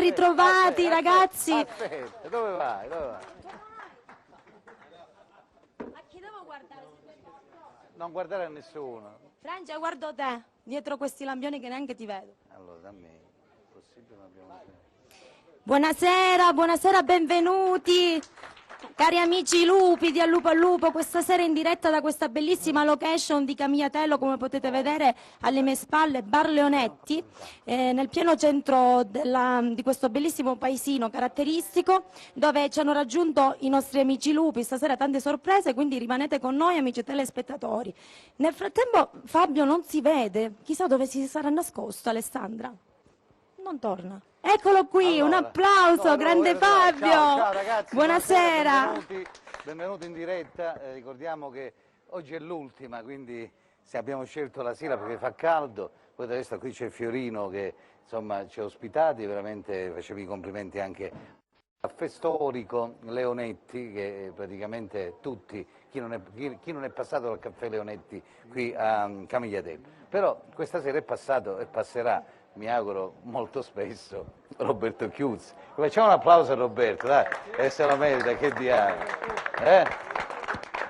ritrovati ragazzi. Aspetta, dove vai? A chi devo guardare? Non guardare a nessuno. Francia, guardo te, dietro questi lampioni che neanche ti vedo. Allora, dammi, possibile non abbiamo... Buonasera, buonasera, benvenuti. Cari amici lupi di Al Lupo al Lupo, questa sera in diretta da questa bellissima location di Camigliatello, come potete vedere alle mie spalle, Bar Leonetti, nel pieno centro di questo bellissimo paesino caratteristico, dove ci hanno raggiunto i nostri amici lupi. Stasera tante sorprese, quindi rimanete con noi, amici telespettatori. Nel frattempo Fabio non si vede, chissà dove si sarà nascosto. Alessandra non torna. Eccolo qui, allora, un applauso, grande Fabio. Ciao ragazzi, buonasera. Benvenuti in diretta. Ricordiamo che oggi è l'ultima, quindi se abbiamo scelto la sera perché fa caldo, poi da destra qui c'è Fiorino che insomma ci ha ospitati, veramente facevi i complimenti anche al caffè storico Leonetti, che praticamente tutti, chi non è passato dal caffè Leonetti qui a Camigliatello, però questa sera è passato e passerà, mi auguro molto spesso, Roberto Chiuzzi. Facciamo un applauso a Roberto, dai, e se lo merita, che diavolo.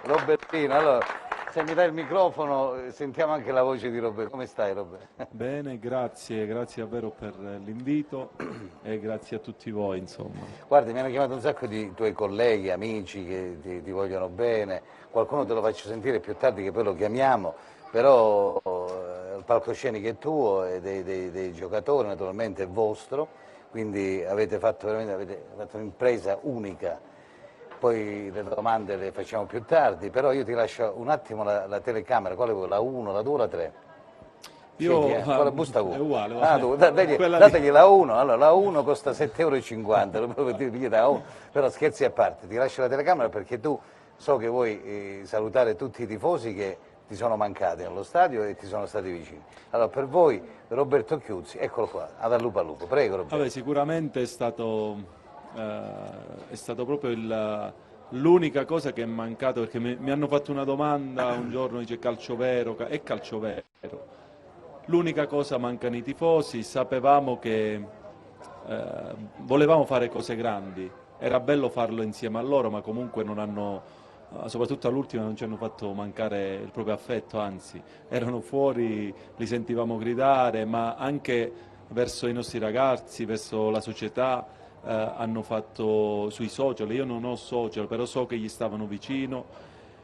Robertino, allora, se mi dai il microfono sentiamo anche la voce di Roberto. Come stai, Roberto? Bene, grazie davvero per l'invito e grazie a tutti voi, insomma. Guarda, mi hanno chiamato un sacco di tuoi colleghi, amici che ti vogliono bene, qualcuno te lo faccio sentire più tardi che poi lo chiamiamo, però il palcoscenico è tuo e dei giocatori, naturalmente è vostro, quindi avete fatto un'impresa unica, poi le domande le facciamo più tardi, però io ti lascio un attimo la telecamera, quale vuoi, la 1, la 2 o la 3? Io, con la busta è uguale. Dategli la 1, allora la 1 costa 7,50 €, però scherzi a parte, ti lascio la telecamera perché tu so che vuoi salutare tutti i tifosi che ti sono mancati nello stadio e ti sono stati vicini. Allora per voi Roberto Chiuzzi, eccolo qua, ad Al Lupo al Lupo, prego Roberto. Vabbè, sicuramente è stato proprio l'unica cosa che è mancato, perché mi hanno fatto una domanda un giorno, dice calcio vero, è calcio vero. L'unica cosa, mancano i tifosi, sapevamo che volevamo fare cose grandi, era bello farlo insieme a loro, ma comunque non hanno, soprattutto all'ultima, non ci hanno fatto mancare il proprio affetto, anzi erano fuori, li sentivamo gridare, ma anche verso i nostri ragazzi, verso la società, hanno fatto sui social, io non ho social, però so che gli stavano vicino,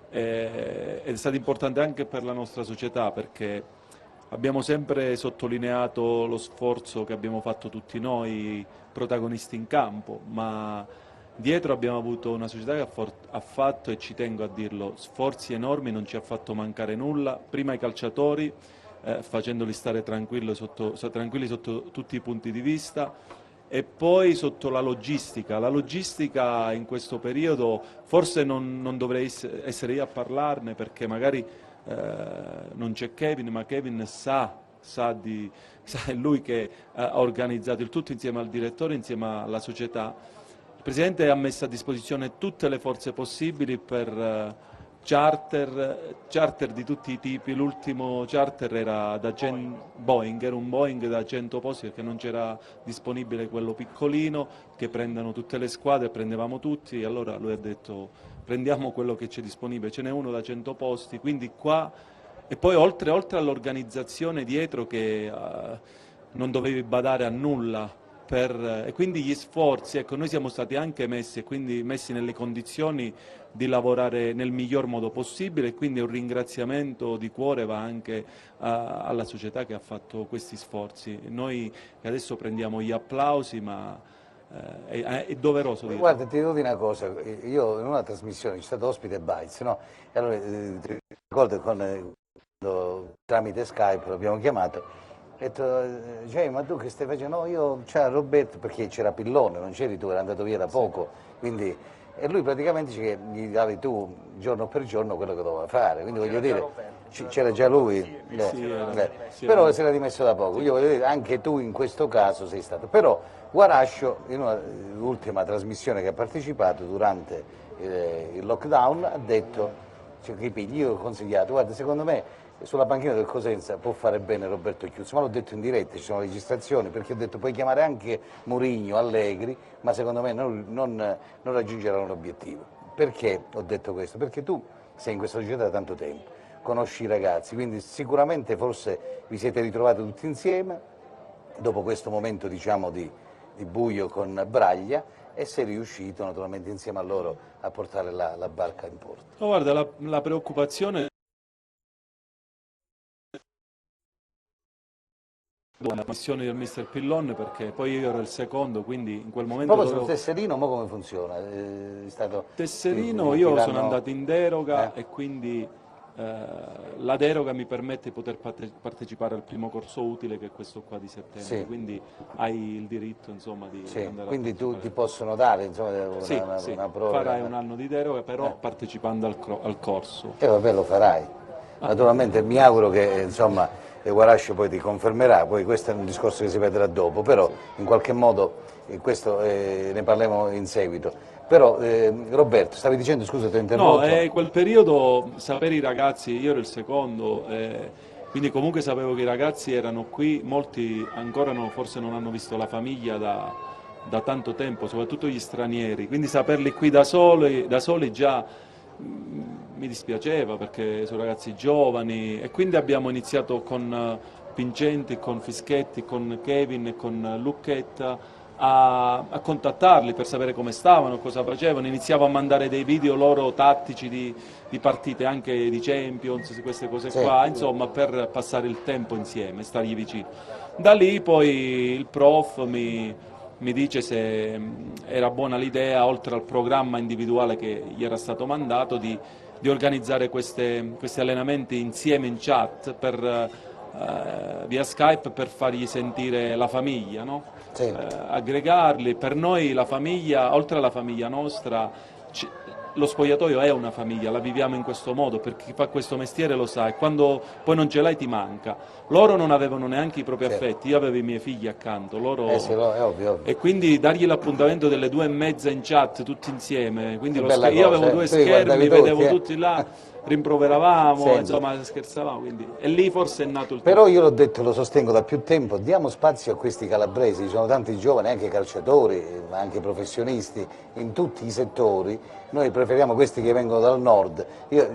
ed è stato importante anche per la nostra società, perché abbiamo sempre sottolineato lo sforzo che abbiamo fatto tutti noi protagonisti in campo, ma dietro abbiamo avuto una società che ha fatto, e ci tengo a dirlo, sforzi enormi, non ci ha fatto mancare nulla, prima i calciatori, facendoli stare tranquilli sotto tutti i punti di vista, e poi sotto la logistica. La logistica in questo periodo, forse non dovrei essere io a parlarne, perché magari non c'è Kevin, ma Kevin è lui che ha organizzato il tutto insieme al direttore, insieme alla società. Il Presidente ha messo a disposizione tutte le forze possibili per charter di tutti i tipi. L'ultimo charter era da Boeing, era un Boeing da 100 posti, perché non c'era disponibile quello piccolino che prendano tutte le squadre, prendevamo tutti, e allora lui ha detto prendiamo quello che c'è disponibile, ce n'è uno da 100 posti, quindi qua, e poi oltre all'organizzazione dietro che non dovevi badare a nulla, e quindi gli sforzi, ecco, noi siamo stati anche messi nelle condizioni di lavorare nel miglior modo possibile, e quindi un ringraziamento di cuore va anche alla società che ha fatto questi sforzi. Noi adesso prendiamo gli applausi, ma è doveroso dirlo. Guarda, ti devo dire una cosa, io in una trasmissione c'è stato ospite Bites, no? E allora ti ricordo tramite Skype l'abbiamo chiamato. Ho detto, cioè, ma tu che stai facendo? No, io c'era Roberto, perché c'era Pillone, non c'eri tu, era andato via da poco, quindi, e lui praticamente dice che gli davi tu giorno per giorno quello che doveva fare, quindi voglio dire, c'era già lui, però si era dimesso da poco, io voglio dire, anche tu in questo caso sei stato, però Guarascio, in l'ultima trasmissione che ha partecipato durante il lockdown, ha detto, cioè, io ho consigliato, guarda, secondo me sulla panchina del Cosenza può fare bene Roberto Chiuzzi, ma l'ho detto in diretta, ci sono registrazioni, perché ho detto puoi chiamare anche Mourinho, Allegri, ma secondo me non raggiungeranno l'obiettivo. Perché ho detto questo? Perché tu sei in questa società da tanto tempo, conosci i ragazzi, quindi sicuramente forse vi siete ritrovati tutti insieme, dopo questo momento diciamo di buio con Braglia, e sei riuscito naturalmente insieme a loro a portare la barca in porto. No, guarda, la preoccupazione la missione del mister Pillon, perché poi io ero il secondo, quindi in quel momento Proprio sul tesserino, mo come funziona? È stato, tesserino, ti io danno- sono andato in deroga e quindi la deroga mi permette di poter partecipare al primo corso utile, che è questo qua di settembre, Sì. quindi hai il diritto insomma di Sì, andare quindi a tu partecipare. ti possono dare insomma, Sì, una, sì, una prova. farai un anno di deroga, però partecipando al corso. E vabbè, lo farai. Naturalmente mi auguro che insomma Guarascio poi ti confermerà, poi questo è un discorso che si vedrà dopo, però in qualche modo questo ne parleremo in seguito. Però Roberto, stavi dicendo, scusa ti ho No, interrotto? quel periodo sapere i ragazzi, io ero il secondo, quindi comunque sapevo che i ragazzi erano qui, molti ancora forse non hanno visto la famiglia da tanto tempo, soprattutto gli stranieri, quindi saperli qui da soli già mi dispiaceva perché sono ragazzi giovani, e quindi abbiamo iniziato con Pincenti, con Fischetti, con Kevin e con Lucchetta a contattarli per sapere come stavano, cosa facevano. Iniziavo a mandare dei video loro tattici di partite anche di Champions, queste cose Sì. qua, insomma, per passare il tempo insieme, stargli vicino. Da lì poi il prof mi dice se era buona l'idea, oltre al programma individuale che gli era stato mandato, di organizzare questi allenamenti insieme in chat via Skype, per fargli sentire la famiglia, no? Sì. Aggregarli. Per noi la famiglia, oltre alla famiglia nostra, lo spogliatoio è una famiglia, la viviamo in questo modo, perché chi fa questo mestiere lo sa, e quando poi non ce l'hai ti manca. Loro non avevano neanche i propri Certo. affetti, io avevo i miei figli accanto, loro... Sì, è ovvio. E quindi dargli l'appuntamento delle 2:30 in chat tutti insieme, quindi Che bella io cosa, avevo due Tu li guardavi schermi, tutti, vedevo tutti là, rimproveravamo, Senti. insomma scherzavamo, quindi... e lì forse è nato il Però io l'ho detto, lo sostengo da più tempo, diamo spazio a questi calabresi, ci sono tanti giovani, anche calciatori, ma anche professionisti, in tutti i settori. Noi preferiamo questi che vengono dal nord,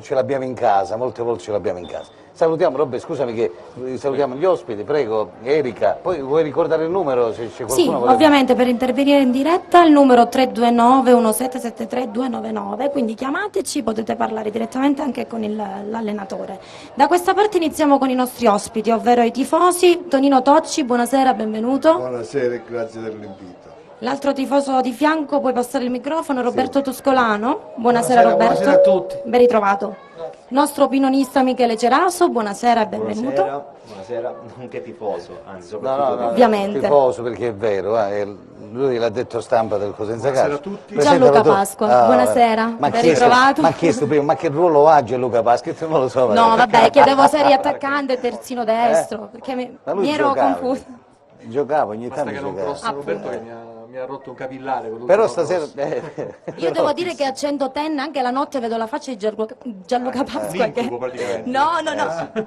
ce l'abbiamo in casa, molte volte ce l'abbiamo in casa. Salutiamo, Robbe, scusami che salutiamo gli ospiti, prego, Erika, poi vuoi ricordare il numero se c'è Sì, qualcuno? ovviamente per intervenire in diretta il numero 329 1773 299, quindi chiamateci, potete parlare direttamente anche con l'allenatore. Da questa parte iniziamo con i nostri ospiti, ovvero i tifosi. Tonino Tocci, buonasera, benvenuto. Buonasera e grazie dell'invito. L'altro tifoso di fianco, puoi passare il microfono, Roberto Tuscolano. Buonasera Roberto. Buonasera a tutti. Ben ritrovato. Nostro opinionista Michele Ceraso, buonasera e benvenuto. Buonasera, nonché tifoso, anzi No, soprattutto no, Ovviamente. tifoso, perché è vero, lui l'ha detto stampa del Cosenza Buonasera Calcio. a tutti. Presentalo Gianluca tu. Pasqua, buonasera, Ma ben chi è ritrovato. Ma chi è sto primo? Ma che ruolo ha Gianluca Pasqua? Io non lo so. No, vabbè, chiedevo se eri attaccante, terzino destro, perché Ma lui mi ero giocava, confusa. Giocava, ogni Basta tanto che non giocava. crossi Roberto che mi ha rotto un capillare. con Però l'ultimo stasera... cross. Io devo dire che a 110 anche la notte vedo la faccia di Gianluca Pasqua che... L'incubo praticamente. No,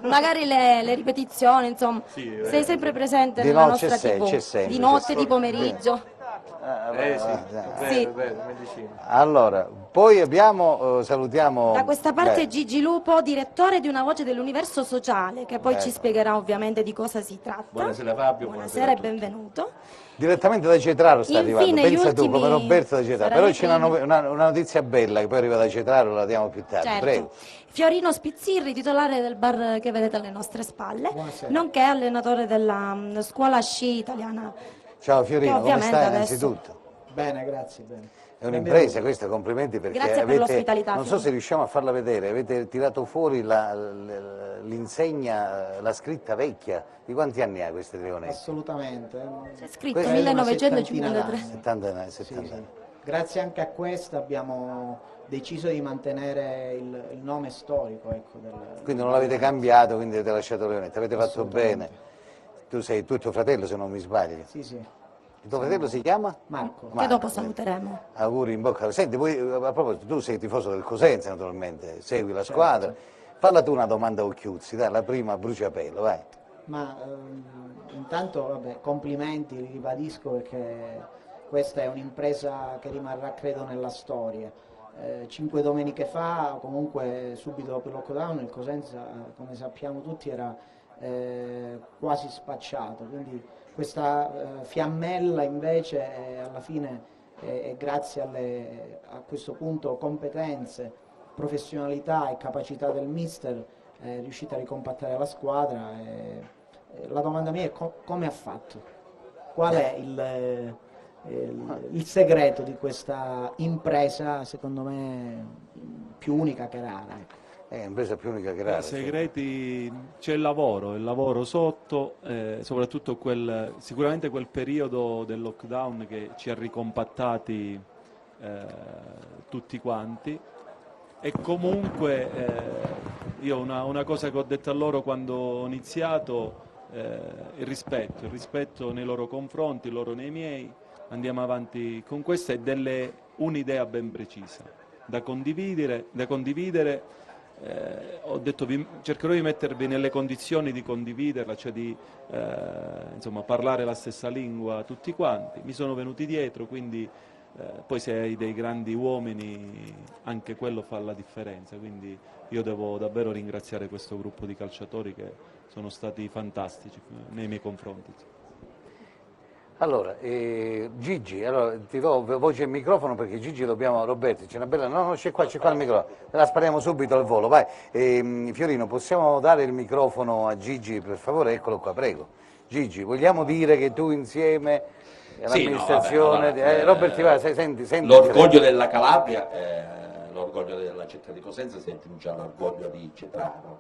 magari le ripetizioni, insomma, sei sempre presente Di nella no, nostra c'è TV, c'è sempre, di notte, c'è di pomeriggio. Sì, Sì. è vero, medicina. Allora, poi abbiamo, salutiamo... Da questa parte Beh, Gigi Lupo, direttore di Una Voce dell'Universo Sociale, che poi ci spiegherà ovviamente di cosa si tratta. Buonasera Fabio, Buonasera e benvenuto. direttamente da Cetraro sta Infine, arrivando, gli pensa tu, ultimi come Roberto da Cetraro. Però saranno c'è i una notizia bella che poi arriva da Cetraro, la diamo più tardi, Certo. prego. Fiorino Spizzirri, titolare del bar che vedete alle nostre spalle, nonché allenatore della scuola sci italiana. Ciao Fiorino, Che come ovviamente stai adesso- innanzitutto? Bene, grazie, bene. È un'impresa questa, complimenti perché Grazie per avete, l'ospitalità, non so Fiorino. se riusciamo a farla vedere, avete tirato fuori l'insegna, la scritta vecchia. Di quanti anni ha queste leonette? Assolutamente. C'è scritto Questo- 1953. 70 anni, Sì, 70 sì. anni. Grazie anche a questo abbiamo deciso di mantenere il nome storico. Ecco, Quindi non l'avete cambiato, quindi avete lasciato leonette, avete fatto Assolutamente. bene. Tu sei tuo fratello se non mi sbaglio. Sì, sì. Il tuo fratello si chiama? Marco. Che dopo saluteremo. Auguri in bocca. Senti, poi, a proposito, tu sei tifoso del Cosenza naturalmente, segui la squadra. Falla tu una domanda a Occhiuzzi, dai, la prima a bruciapelo, vai. Ma intanto, vabbè, complimenti, li ribadisco perché questa è un'impresa che rimarrà, credo, nella storia. 5 domeniche fa, comunque subito dopo il lockdown, il Cosenza, come sappiamo tutti, era quasi spacciato, quindi questa fiammella invece alla fine è grazie a questo punto competenze, professionalità e capacità del mister è riuscita a ricompattare la squadra. La domanda mia è come ha fatto? Qual è il segreto di questa impresa, secondo me, più unica che rara? Ecco. È un'impresa più unica che rara. Segreti, c'è il lavoro sotto, soprattutto sicuramente quel periodo del lockdown che ci ha ricompattati tutti quanti. E comunque io una cosa che ho detto a loro quando ho iniziato, il rispetto nei loro confronti, loro nei miei, andiamo avanti con questa e un'idea ben precisa da condividere. Ho detto cercherò di mettervi nelle condizioni di condividerla, cioè di insomma, parlare la stessa lingua tutti quanti. Mi sono venuti dietro, quindi poi se hai dei grandi uomini anche quello fa la differenza, quindi io devo davvero ringraziare questo gruppo di calciatori che sono stati fantastici nei miei confronti. Allora, Gigi, allora, ti do voce e microfono perché Gigi dobbiamo, Roberto, c'è una bella, no, c'è qua il microfono, la spariamo subito al volo, vai. Fiorino, possiamo dare il microfono a Gigi, per favore? Eccolo qua, prego. Gigi, vogliamo dire che tu insieme all'amministrazione, sì, no, vabbè, Robert, ti va, senti. L'orgoglio della Calabria, l'orgoglio della città di Cosenza, senti già l'orgoglio di Cetraro.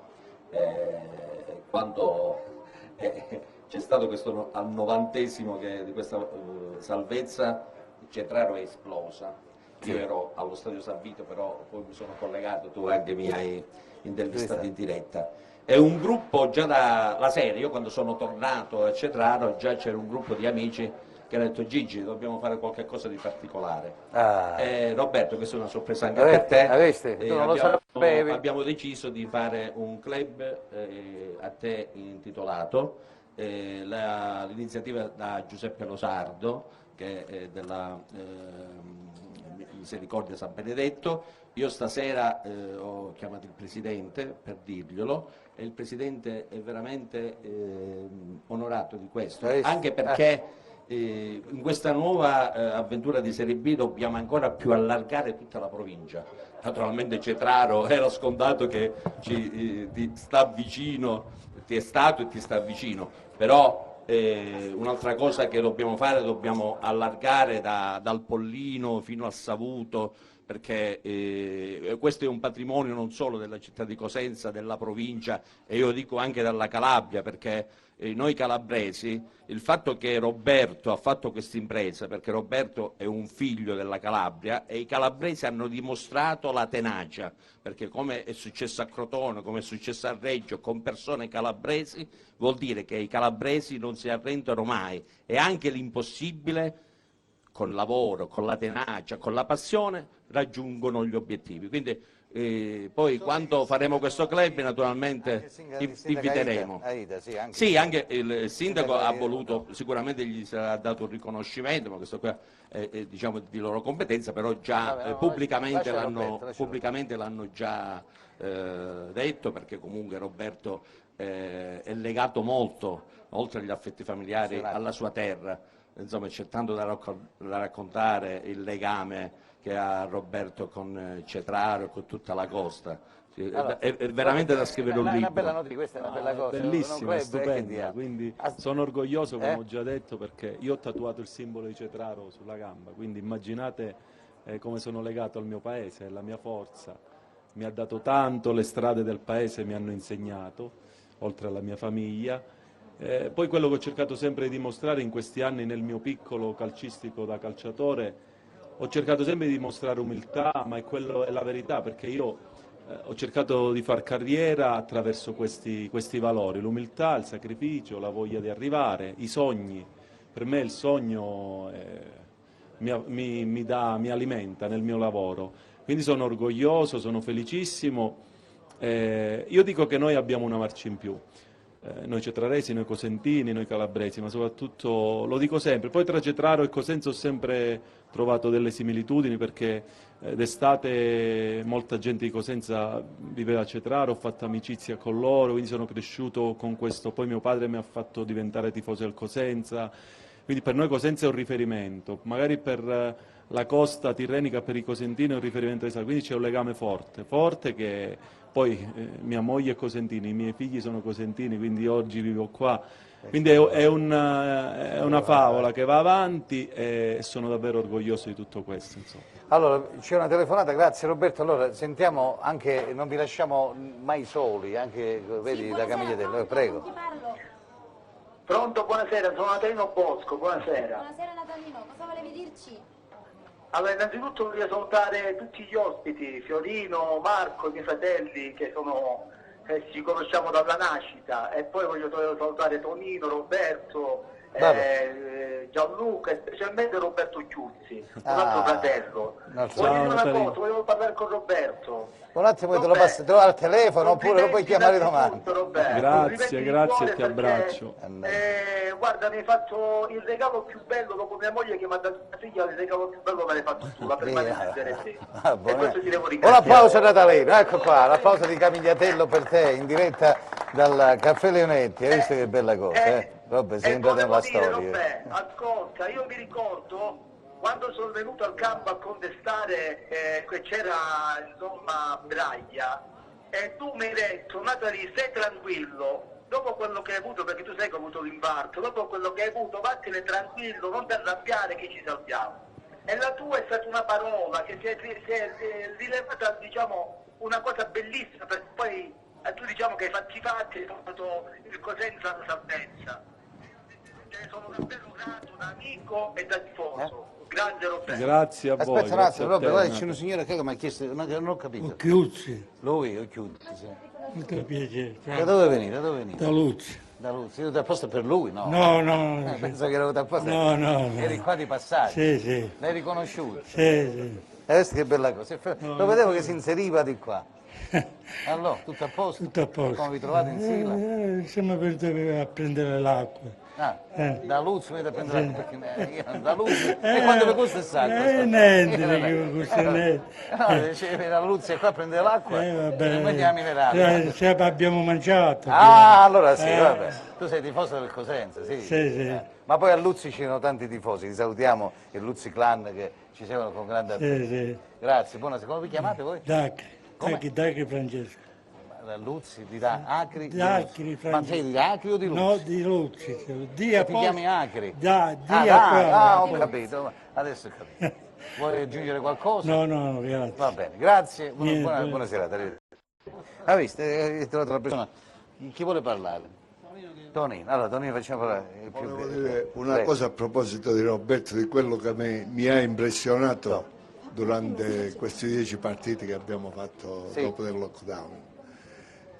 Quando c'è stato questo al 90° di questa salvezza, Cetraro è esplosa. Io ero allo stadio San Vito, però poi mi sono collegato, tu anche mi hai intervistato in diretta. È un gruppo già dalla serie, io quando sono tornato a Cetraro già c'era un gruppo di amici che ha detto Gigi dobbiamo fare qualche cosa di particolare. Roberto, questa è una sorpresa anche per te, abbiamo deciso di fare un club a te intitolato, l'iniziativa da Giuseppe Losardo che è della Misericordia San Benedetto. Io stasera ho chiamato il Presidente per dirglielo e il Presidente è veramente onorato di questo, anche perché in questa nuova avventura di Serie B dobbiamo ancora più allargare tutta la provincia. Naturalmente Cetraro era scontato che ti sta vicino, ti è stato e ti sta vicino, però un'altra cosa che dobbiamo fare, dobbiamo allargare dal Pollino fino al Savuto, perché questo è un patrimonio non solo della città di Cosenza, della provincia e io dico anche della Calabria, perché noi calabresi, il fatto che Roberto ha fatto questa impresa, perché Roberto è un figlio della Calabria e i calabresi hanno dimostrato la tenacia, perché come è successo a Crotone, come è successo a Reggio, con persone calabresi, vuol dire che i calabresi non si arrendono mai e anche l'impossibile, col lavoro, con la tenacia, con la passione, raggiungono gli obiettivi. Quindi poi quando faremo questo club naturalmente inviteremo. Sì, anche il sindaco ha voluto, sicuramente gli sarà dato un riconoscimento, ma questo qua è diciamo di loro competenza, però già pubblicamente l'hanno già detto, perché comunque Roberto è legato molto, oltre agli affetti familiari, alla sua terra. Insomma, c'è tanto da raccontare, il legame che ha Roberto con Cetraro e con tutta la costa. Allora, è veramente da scrivere un libro. Una bella notizia, questa è una bella cosa. Bellissima, stupenda, quindi sono orgoglioso, come ho già detto, perché io ho tatuato il simbolo di Cetraro sulla gamba, quindi immaginate come sono legato al mio paese, alla mia forza. Mi ha dato tanto, le strade del paese mi hanno insegnato, oltre alla mia famiglia. Poi quello che ho cercato sempre di dimostrare in questi anni nel mio piccolo calcistico da calciatore, ho cercato sempre di dimostrare umiltà, ma quello è la verità, perché io ho cercato di far carriera attraverso questi valori, l'umiltà, il sacrificio, la voglia di arrivare, i sogni. Per me il sogno mi alimenta nel mio lavoro, quindi sono orgoglioso, sono felicissimo Io dico che noi abbiamo una marcia in più. Noi cetraresi, noi cosentini, noi calabresi, ma soprattutto, lo dico sempre, poi tra Cetraro e Cosenza ho sempre trovato delle similitudini perché d'estate molta gente di Cosenza viveva a Cetraro, ho fatto amicizia con loro, quindi sono cresciuto con questo, poi mio padre mi ha fatto diventare tifoso del Cosenza, quindi per noi Cosenza è un riferimento, magari per la costa tirrenica, per i cosentini è un riferimento di quindi c'è un legame forte, forte che poi mia moglie è cosentina, i miei figli sono cosentini, quindi oggi vivo qua. Quindi è una favola che va avanti e sono davvero orgoglioso di tutto questo. Insomma. Allora, c'è una telefonata, grazie Roberto. Allora, sentiamo anche, non vi lasciamo mai soli, anche, vedi, da Camigliatello, prego. Pronto, buonasera, sono Natalino Bosco, buonasera. Buonasera Natalino, cosa volevi dirci? Allora, innanzitutto voglio salutare tutti gli ospiti, Fiorino, Marco, i miei fratelli che ci conosciamo dalla nascita, e poi voglio salutare Tonino, Roberto, Gianluca e specialmente Roberto Chiuzzi, un altro fratello. Voglio dire una cosa, volevo parlare con Roberto. Un attimo te lo passo, te lo al telefono oppure lo puoi chiamare domani. Grazie, ti abbraccio. Guarda, mi hai fatto il regalo più bello dopo mia moglie che mi ha dato mia figlia, il regalo più bello me l'hai fatto tu, la permanenza di RT. E questo ti devo Un ringraziare. applauso a Natalino, ecco qua, l'applauso di Camigliatello per te, in diretta dal Caffè Leonetti, hai visto che bella cosa, eh? Robbe, sei entrato nella storia. Robbe, ascolta, io mi ricordo quando sono venuto al campo a contestare che c'era insomma Braglia, e tu mi hai detto: Natali, stai tranquillo, dopo quello che hai avuto, perché tu sai che ho avuto l'infarto, dopo quello che hai avuto vattene tranquillo, non ti arrabbiare che ci salviamo. E la tua è stata una parola che si è rilevata, diciamo, una cosa bellissima, perché poi tu diciamo che hai fatti, hai fatto il Cosenza alla salvezza. Sono davvero grato da amico e da tifoso. Grazie Roberto. Grazie a voi. Aspetta un attimo, Roberto, guarda, c'è una signora che mi ha chiesto, non ho capito. Chiuzzi. Lui o Chiuzzi, sì. Molto piacere. Da dove venite? Da dove venite? Da Luzzi. Da Luzzi, io apposta per lui, no? No. Penso che ero apposta. No. Eri qua di passaggio. Sì. L'hai riconosciuto? Sì. Adesso che bella cosa. Lo vedevo che si inseriva di qua. Allora, tutto a posto? Tutto a posto. Come vi trovate in Sila? Siamo venuti a prendere l'acqua. Da Luzzi venite a prendere l'acqua, perché io da Luzzi. E quanto vi costa il sacco? Niente, non costa niente. No, dicevi da Luzzi qua a prendere l'acqua e mangiamo minerale. Abbiamo mangiato. Allora sì, vabbè. Tu sei tifoso del Cosenza, sì? Sì. Ma poi a Luzzi ci sono tanti tifosi, li salutiamo, il Luzzi Clan che ci seguono con grande affetto. Sì. Grazie, buonasera. Come vi chiamate voi? Dacri Francesco. Luzzi, di Acri? Dacri Francesco. Ma sei di Acri o di Luzzi? No, di Luzzi. Ti chiami Acri? Ho capito, adesso ho capito. Vuoi aggiungere qualcosa? No, grazie. Va bene, grazie, buonasera. Ha visto, hai trovato la persona. Chi vuole parlare? Tonino, allora Tonino facciamo parlare. Volevo dire una cosa a proposito di Roberto, di quello che mi ha impressionato durante questi 10 partiti che abbiamo fatto dopo del lockdown.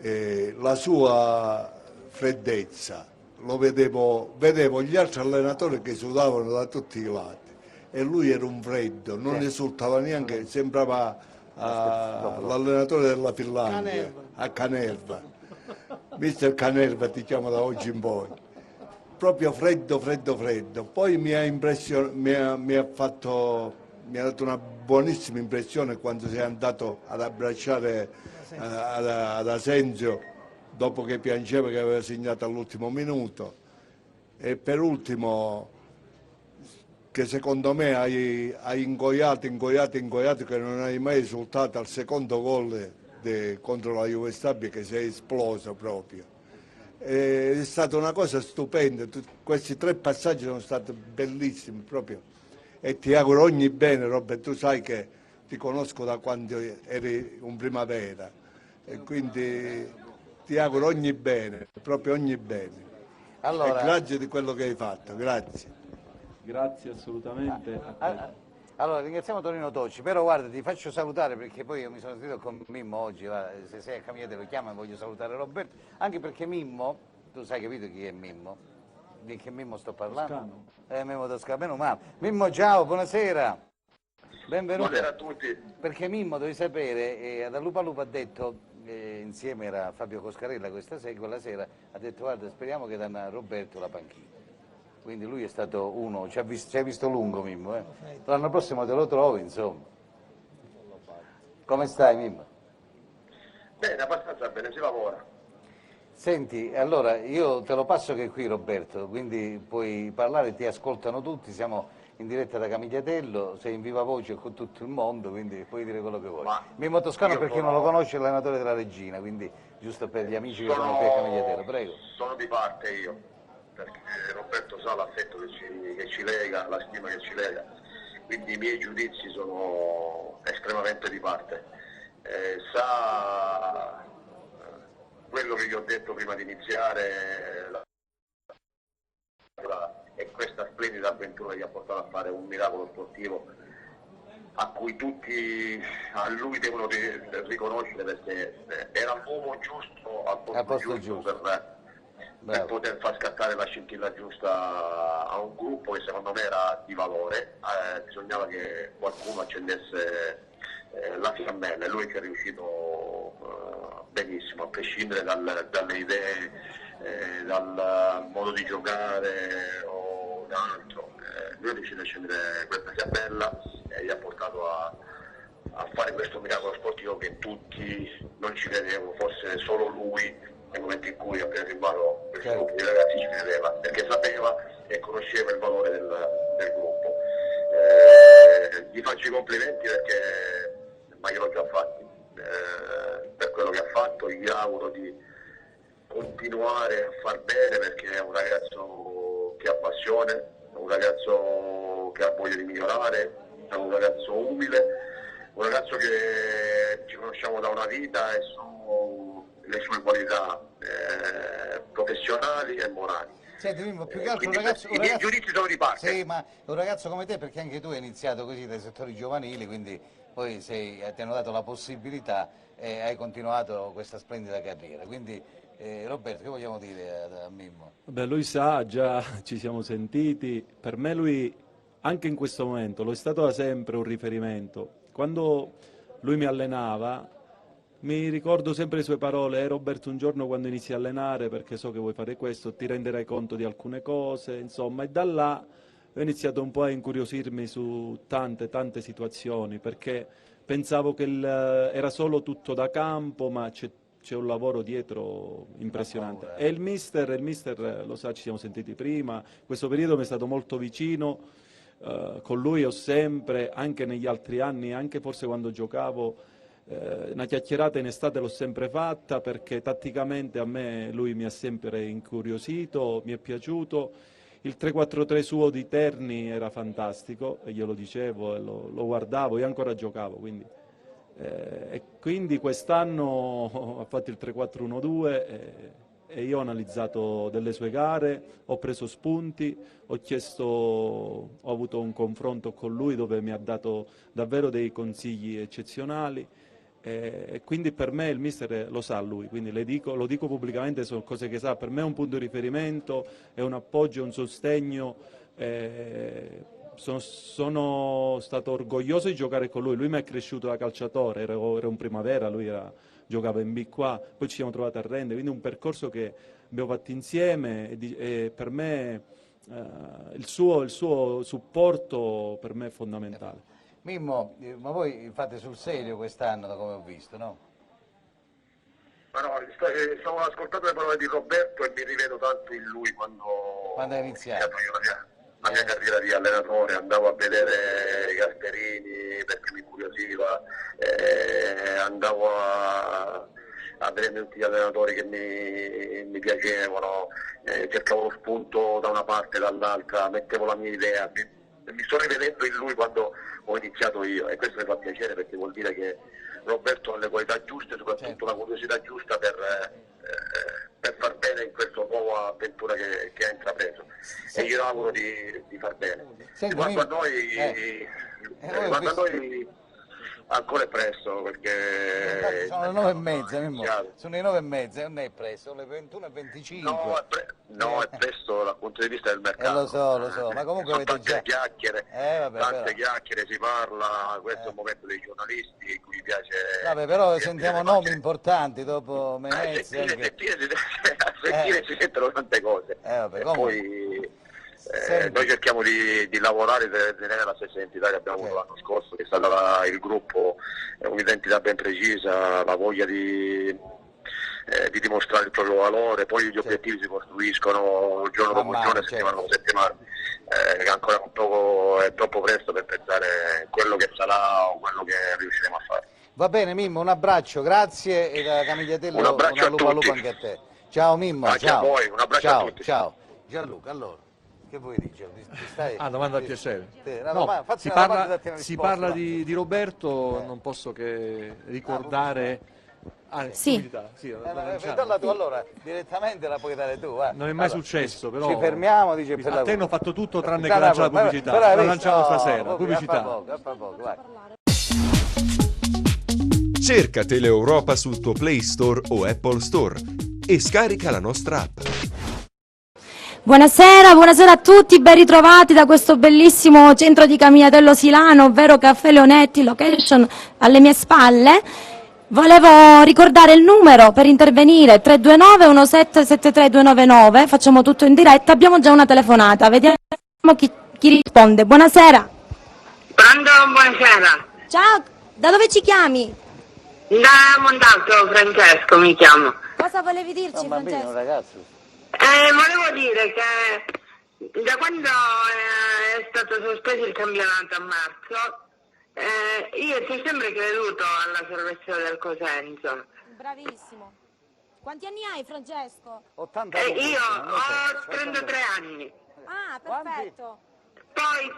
La sua freddezza, vedevo gli altri allenatori che sudavano da tutti i lati e lui era un freddo, non esultava neanche, sembrava l'allenatore della Finlandia, a Canerva. Mister Canerva ti chiamo da oggi in poi. Proprio freddo. Poi mi ha dato una buonissima impressione quando sei andato ad abbracciare ad Asensio dopo che piangeva che aveva segnato all'ultimo minuto, e per ultimo che secondo me hai ingoiato che non hai mai esultato al secondo gol contro la Juve Stabia, che sei esploso proprio. È stata una cosa stupenda, questi 3 passaggi sono stati bellissimi proprio, e ti auguro ogni bene, Robert, tu sai che ti conosco da quando eri un Primavera e quindi ti auguro ogni bene, proprio ogni bene. Allora, e grazie di quello che hai fatto, grazie. Grazie assolutamente a te. Allora, ringraziamo Tonino Tocci, però guarda, ti faccio salutare perché poi io mi sono sentito con Mimmo oggi, se sei a Camigliatello chiama e voglio salutare Roberto, anche perché Mimmo, tu sai capito chi è Mimmo? Di che Mimmo sto parlando? Mimmo Toscano, meno male. Mimmo, ciao, buonasera. Benvenuto. Buonasera a tutti. Perché Mimmo, devi sapere, ad Allupa Lupa ha detto, insieme era Fabio Coscarella quella sera, ha detto guarda speriamo che danno a Roberto la panchina. Quindi lui è stato uno, ci hai visto lungo Mimmo, eh? L'anno prossimo te lo trovi, insomma. Come stai Mimmo? Bene, abbastanza bene, si lavora. Senti, allora io te lo passo che è qui Roberto, quindi puoi parlare, ti ascoltano tutti, siamo in diretta da Camigliatello, sei in viva voce con tutto il mondo, quindi puoi dire quello che vuoi. Mimmo Toscano, per chi non lo conosce, è l'allenatore della Regina, quindi giusto per gli amici che sono qui a Camigliatello, prego. Sono di parte io, perché Roberto sa l'affetto che ci lega, la stima che ci lega, quindi i miei giudizi sono estremamente di parte. Sa quello che gli ho detto prima di iniziare e questa splendida avventura gli ha portato a fare un miracolo sportivo a cui tutti a lui devono riconoscere, perché era l'uomo giusto al posto giusto per poter far scattare la scintilla giusta a un gruppo che secondo me era di valore. Bisognava che qualcuno accendesse la fiammella e lui ci è riuscito benissimo, a prescindere dalle idee, dal modo di giocare o da altro. Lui è riuscito a accendere questa fiammella e gli ha portato a fare questo miracolo sportivo che tutti non ci credevano, forse solo lui nel momento in cui ha preso in mano questo gruppo di ragazzi ci credeva, perché sapeva e conosceva il valore del gruppo. Gli faccio i complimenti ma gliel'ho già fatti, per quello che ha fatto, gli auguro di continuare a far bene, perché è un ragazzo che ha passione, è un ragazzo che ha voglia di migliorare, è un ragazzo umile, un ragazzo che ci conosciamo da una vita e sono le sue qualità professionali e morali. Senti Mimmo, più che altro I miei giudizi sono di parte. Sì, ma un ragazzo come te, perché anche tu hai iniziato così dai settori giovanili, quindi poi ti hanno dato la possibilità e hai continuato questa splendida carriera. Quindi Roberto, che vogliamo dire a Mimmo? Beh, lui sa, già ci siamo sentiti, per me lui anche in questo momento lo è stato da sempre un riferimento. Quando lui mi allenava mi ricordo sempre le sue parole: Roberto, un giorno quando inizi a allenare, perché so che vuoi fare questo, ti renderai conto di alcune cose, insomma, e da là ho iniziato un po' a incuriosirmi su tante situazioni, perché pensavo che era solo tutto da campo, ma c'è un lavoro dietro impressionante. E il mister lo sa, ci siamo sentiti prima, questo periodo mi è stato molto vicino, con lui ho sempre, anche negli altri anni, anche forse quando giocavo, una chiacchierata in estate l'ho sempre fatta, perché tatticamente a me lui mi ha sempre incuriosito, mi è piaciuto. Il 3-4-3 suo di Terni era fantastico, e glielo dicevo, e lo guardavo, io ancora giocavo, e quindi quest'anno ha fatto il 3-4-1-2 e io ho analizzato delle sue gare, ho preso spunti, ho avuto un confronto con lui dove mi ha dato davvero dei consigli eccezionali. E quindi per me il mister lo sa lui, quindi lo dico pubblicamente, sono cose che sa, per me è un punto di riferimento, è un appoggio, un sostegno, sono stato orgoglioso di giocare con lui mi è cresciuto da calciatore, era un primavera, giocava in B qua, poi ci siamo trovati a Rende, quindi un percorso che abbiamo fatto insieme e per me il suo supporto per me è fondamentale. Mimmo, ma voi fate sul serio quest'anno, da come ho visto, no? Ma no, stavo ascoltando le parole di Roberto e mi rivedo tanto in lui quando hai iniziato la mia carriera di allenatore, andavo a vedere Gasperini perché mi incuriosiva, andavo a vedere tutti gli allenatori che mi piacevano, cercavo lo spunto da una parte e dall'altra, mettevo la mia idea, mi sto rivedendo in lui quando ho iniziato io, e questo mi fa piacere, perché vuol dire che Roberto ha le qualità giuste, soprattutto la curiosità giusta per far bene in questa nuova avventura che ha intrapreso, e io auguro di far bene. Riguardo a noi, Ancora è presto perché... Sono le 9:30, Mimmo. Sono le 9:30, non è presto, sono le 21:25. No, è presto dal punto di vista del mercato. Lo so, ma comunque avete già... chiacchiere, tante chiacchiere, si parla, questo è un momento dei giornalisti, cui piace... Vabbè, però sentiamo nomi importanti dopo Menezzi. Sentire si sentono tante cose. Vabbè, e poi noi cerchiamo di lavorare e tenere la stessa identità che abbiamo avuto l'anno scorso, che è stata il gruppo, un'identità ben precisa, la voglia di dimostrare il proprio valore, poi gli obiettivi si costruiscono giorno dopo giorno, settimana dopo settimana, che ancora è troppo presto per pensare quello che sarà o quello che riusciremo a fare. Va bene Mimmo, un abbraccio, grazie e da Camigliatello un abbraccio a lupo tutti. anche a te. Ciao Mimmo, Anche ciao. a voi, un abbraccio ciao, a tutti. Ciao. Gianluca, allora, che vuoi dire? Domanda a piacere. Si No, parla di Roberto, non posso che ricordare... Sì. Dalla tu, allora, direttamente la puoi dare tu. Non è mai successo, però... Ci fermiamo, dice per A la te hanno fatto tutto tranne che lanciare la pubblicità. L'ho lanciato stasera, pubblicità. Vai. Cerca Teleeuropa sul tuo Play Store o Apple Store e scarica la nostra app. Buonasera a tutti, ben ritrovati da questo bellissimo centro di Camigliatello Silano, ovvero Caffè Leonetti, location alle mie spalle. Volevo ricordare il numero per intervenire, 329 1773 299, facciamo tutto in diretta, abbiamo già una telefonata, vediamo chi risponde. Buonasera. Pronto, buonasera. Ciao, da dove ci chiami? Da Montalto, Francesco mi chiamo. Cosa volevi dirci, Francesco? Ragazzo. Volevo dire che da quando è stato sospeso il campionato a marzo, io ci ho sempre creduto alla salvezza del Cosenza. Bravissimo. Quanti anni hai, Francesco? 80 io ho 33 anni. Ah, perfetto. Poi,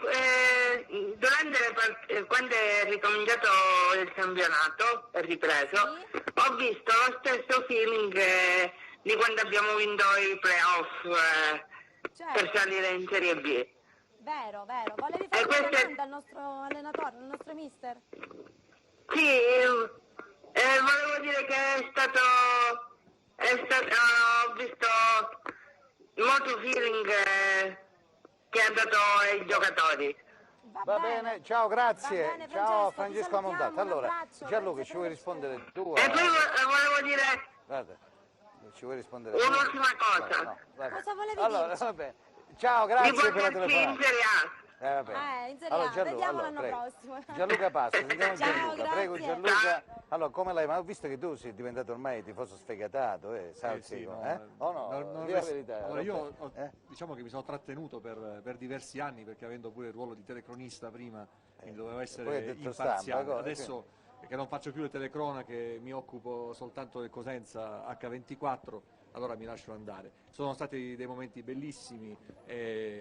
quando è ricominciato il campionato, è ripreso, ho visto lo stesso feeling di quando abbiamo vinto i playoff per salire in Serie B. Vero. Volevi fare una domanda al nostro allenatore, al nostro mister? Sì, volevo dire che ho visto molto feeling che ha dato ai giocatori. Va bene, ciao, grazie. Va bene, ciao Francesco, Francesco Montalto. Allora, Gianluca, ci vuoi rispondere tu? E poi volevo dire Guarda, ci vuoi rispondere un'ultima cosa. No, cosa volevi allora, dirci? vabbè. Ciao, grazie per la Riportarci in telefonata. Serie A. Vabbè. In Serie A, vediamo l'anno prossimo. Gianluca Passa, sentiamo Ciao, Gianluca. grazie. Prego Gianluca. Allora, come lei? Ma ho visto che tu sei diventato ormai tifoso sfegatato, sai? Sì, O no, no? Dì la verità. allora io diciamo che mi sono trattenuto per diversi anni, perché avendo pure il ruolo di telecronista prima, quindi dovevo essere imparziale. Stampa, Adesso che non faccio più le telecronache, mi occupo soltanto del Cosenza H24, allora mi lascio andare. Sono stati dei momenti bellissimi,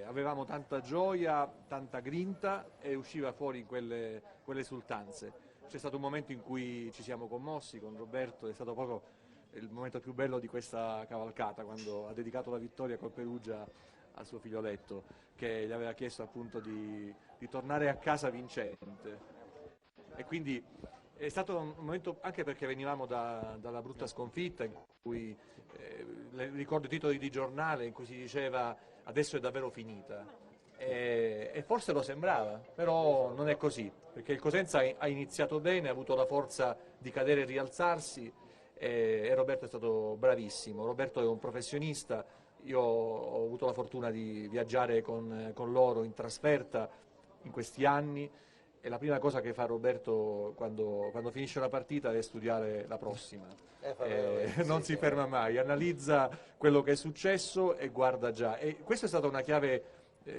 avevamo tanta gioia, tanta grinta e usciva fuori quelle esultanze. C'è stato un momento in cui ci siamo commossi con Roberto, è stato proprio il momento più bello di questa cavalcata, quando ha dedicato la vittoria col Perugia al suo figlioletto, che gli aveva chiesto appunto di tornare a casa vincente. E quindi è stato un momento, anche perché venivamo dalla brutta sconfitta, in cui ricordo i titoli di giornale in cui si diceva adesso è davvero finita, e forse lo sembrava, però non è così, perché il Cosenza ha iniziato bene, ha avuto la forza di cadere e rialzarsi, e Roberto è stato bravissimo. Roberto è un professionista, io ho avuto la fortuna di viaggiare con loro in trasferta in questi anni, e la prima cosa che fa Roberto quando finisce una partita è studiare la prossima. Non si ferma mai, analizza quello che è successo e guarda già. E questa è stata una chiave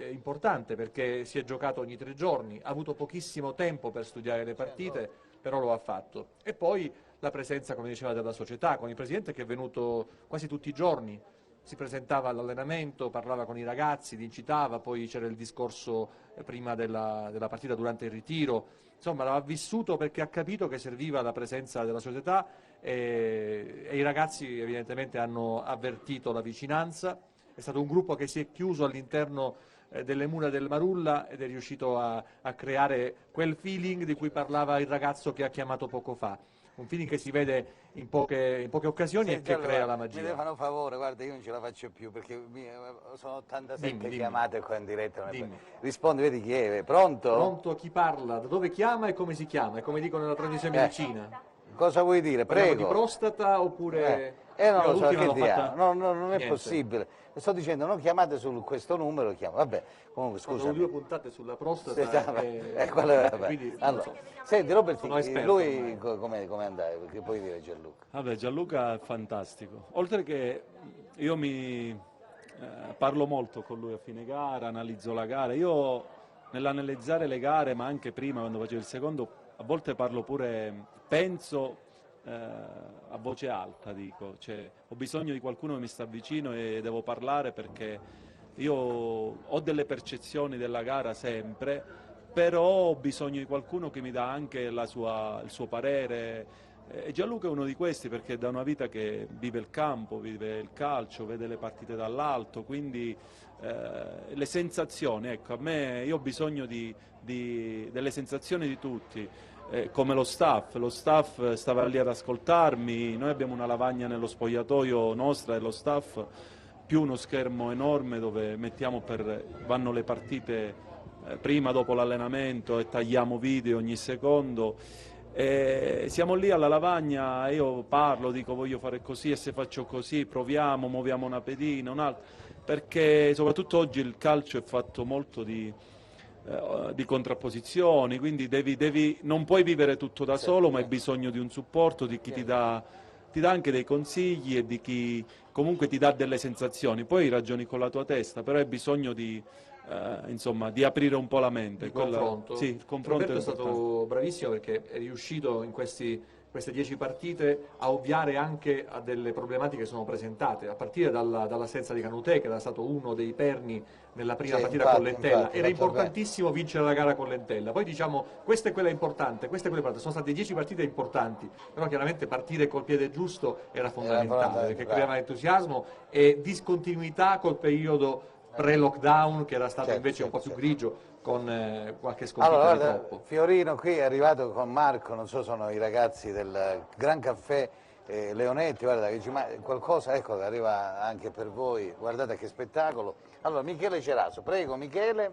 importante, perché si è giocato ogni 3 giorni, ha avuto pochissimo tempo per studiare le partite, però lo ha fatto. E poi la presenza, come diceva, della società, con il presidente che è venuto quasi tutti i giorni, si presentava all'allenamento, parlava con i ragazzi, li incitava, poi c'era il discorso prima della partita, durante il ritiro, insomma l'ha vissuto perché ha capito che serviva la presenza della società, e i ragazzi evidentemente hanno avvertito la vicinanza. È stato un gruppo che si è chiuso all'interno delle mura del Marulla ed è riuscito a creare quel feeling di cui parlava il ragazzo che ha chiamato poco fa. Un feeling che si vede in poche occasioni e che crea la magia. Mi devi fare un favore, guarda, io non ce la faccio più perché sono 87 chiamate qua in diretta. Rispondi, vedi chi è, pronto? Pronto, chi parla, da dove chiama e come si chiama, e come dicono nella trasmissione medicina. Cosa vuoi dire? Parliamo Prego. di prostata oppure... non lo so, che fatta... non è possibile. Sto dicendo, non chiamate su questo numero, chiamo. Vabbè, comunque scusa. Sono 2 puntate sulla prostata. Quindi, allora, senti, Robert, lui ormai. come andava? Che puoi dire Gianluca? Vabbè, Gianluca è fantastico. Oltre che io mi parlo molto con lui a fine gara, analizzo la gara. Io nell'analizzare le gare, ma anche prima quando facevo il secondo, a volte parlo pure, penso a voce alta, dico, cioè, ho bisogno di qualcuno che mi sta vicino e devo parlare perché io ho delle percezioni della gara sempre, però ho bisogno di qualcuno che mi dà anche il suo parere. E Gianluca è uno di questi perché è da una vita che vive il campo, vive il calcio, vede le partite dall'alto, quindi le sensazioni, ecco, a me io ho bisogno delle sensazioni di tutti. Come lo staff stava lì ad ascoltarmi, noi abbiamo una lavagna nello spogliatoio nostra dello staff, più uno schermo enorme dove vanno le partite prima, dopo l'allenamento e tagliamo video ogni secondo. Siamo lì alla lavagna, io parlo, dico voglio fare così e se faccio così proviamo, muoviamo una pedina, un'altra, perché soprattutto oggi il calcio è fatto molto di contrapposizioni, quindi non puoi vivere tutto da solo, ma hai bisogno di un supporto, di chi ti dà anche dei consigli e di chi comunque ti dà delle sensazioni. Poi ragioni con la tua testa, però hai bisogno di aprire un po' la mente. Il confronto. Sì, il confronto Roberto è stato bravissimo perché è riuscito in queste 10 partite a ovviare anche a delle problematiche che sono presentate, a partire dall'assenza di Canutè, che era stato uno dei perni nella prima partita con Lentella. Era importantissimo vincere la gara con Lentella. Poi diciamo, questa è quella importante, questa è quella importante. Sono state 10 partite importanti, però chiaramente partire col piede giusto era fondamentale, perché creava entusiasmo e discontinuità col periodo pre-lockdown, che era stato invece un po' più grigio, con qualche sconfitta di troppo. Fiorino qui è arrivato con Marco, non so, sono i ragazzi del Gran Caffè Leonetti, guarda che qualcosa, ecco, che arriva anche per voi, guardate che spettacolo. Allora, Michele Ceraso, prego Michele.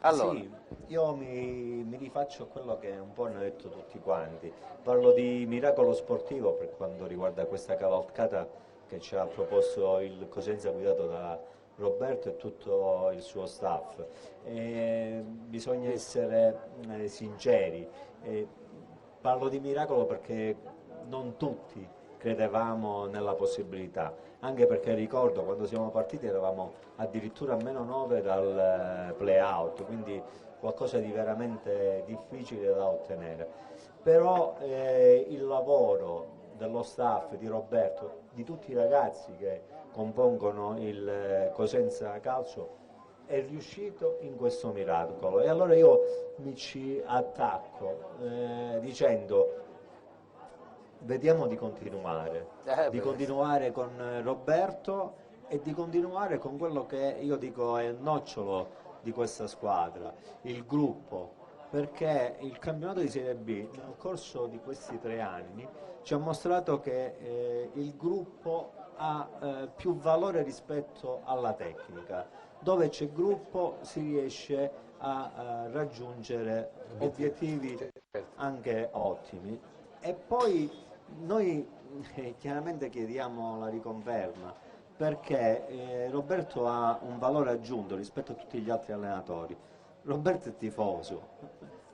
Allora. Sì, io mi rifaccio a quello che un po' hanno detto tutti quanti, parlo di miracolo sportivo per quanto riguarda questa cavalcata che ci ha proposto il Cosenza guidato da Roberto e tutto il suo staff. Bisogna essere sinceri, parlo di miracolo perché non tutti credevamo nella possibilità, anche perché ricordo quando siamo partiti eravamo addirittura a -9 dal play-out, quindi qualcosa di veramente difficile da ottenere. Però il lavoro dello staff, di Roberto, di tutti i ragazzi che compongono il Cosenza Calcio è riuscito in questo miracolo, e allora io mi ci attacco dicendo vediamo di continuare con Roberto e di continuare con quello che io dico è il nocciolo di questa squadra, il gruppo, perché il campionato di Serie B nel corso di questi 3 anni ci ha mostrato che il gruppo ha più valore rispetto alla tecnica. Dove c'è gruppo si riesce a raggiungere obiettivi anche ottimi. E poi noi chiaramente chiediamo la riconferma, perché Roberto ha un valore aggiunto rispetto a tutti gli altri allenatori. Roberto è tifoso,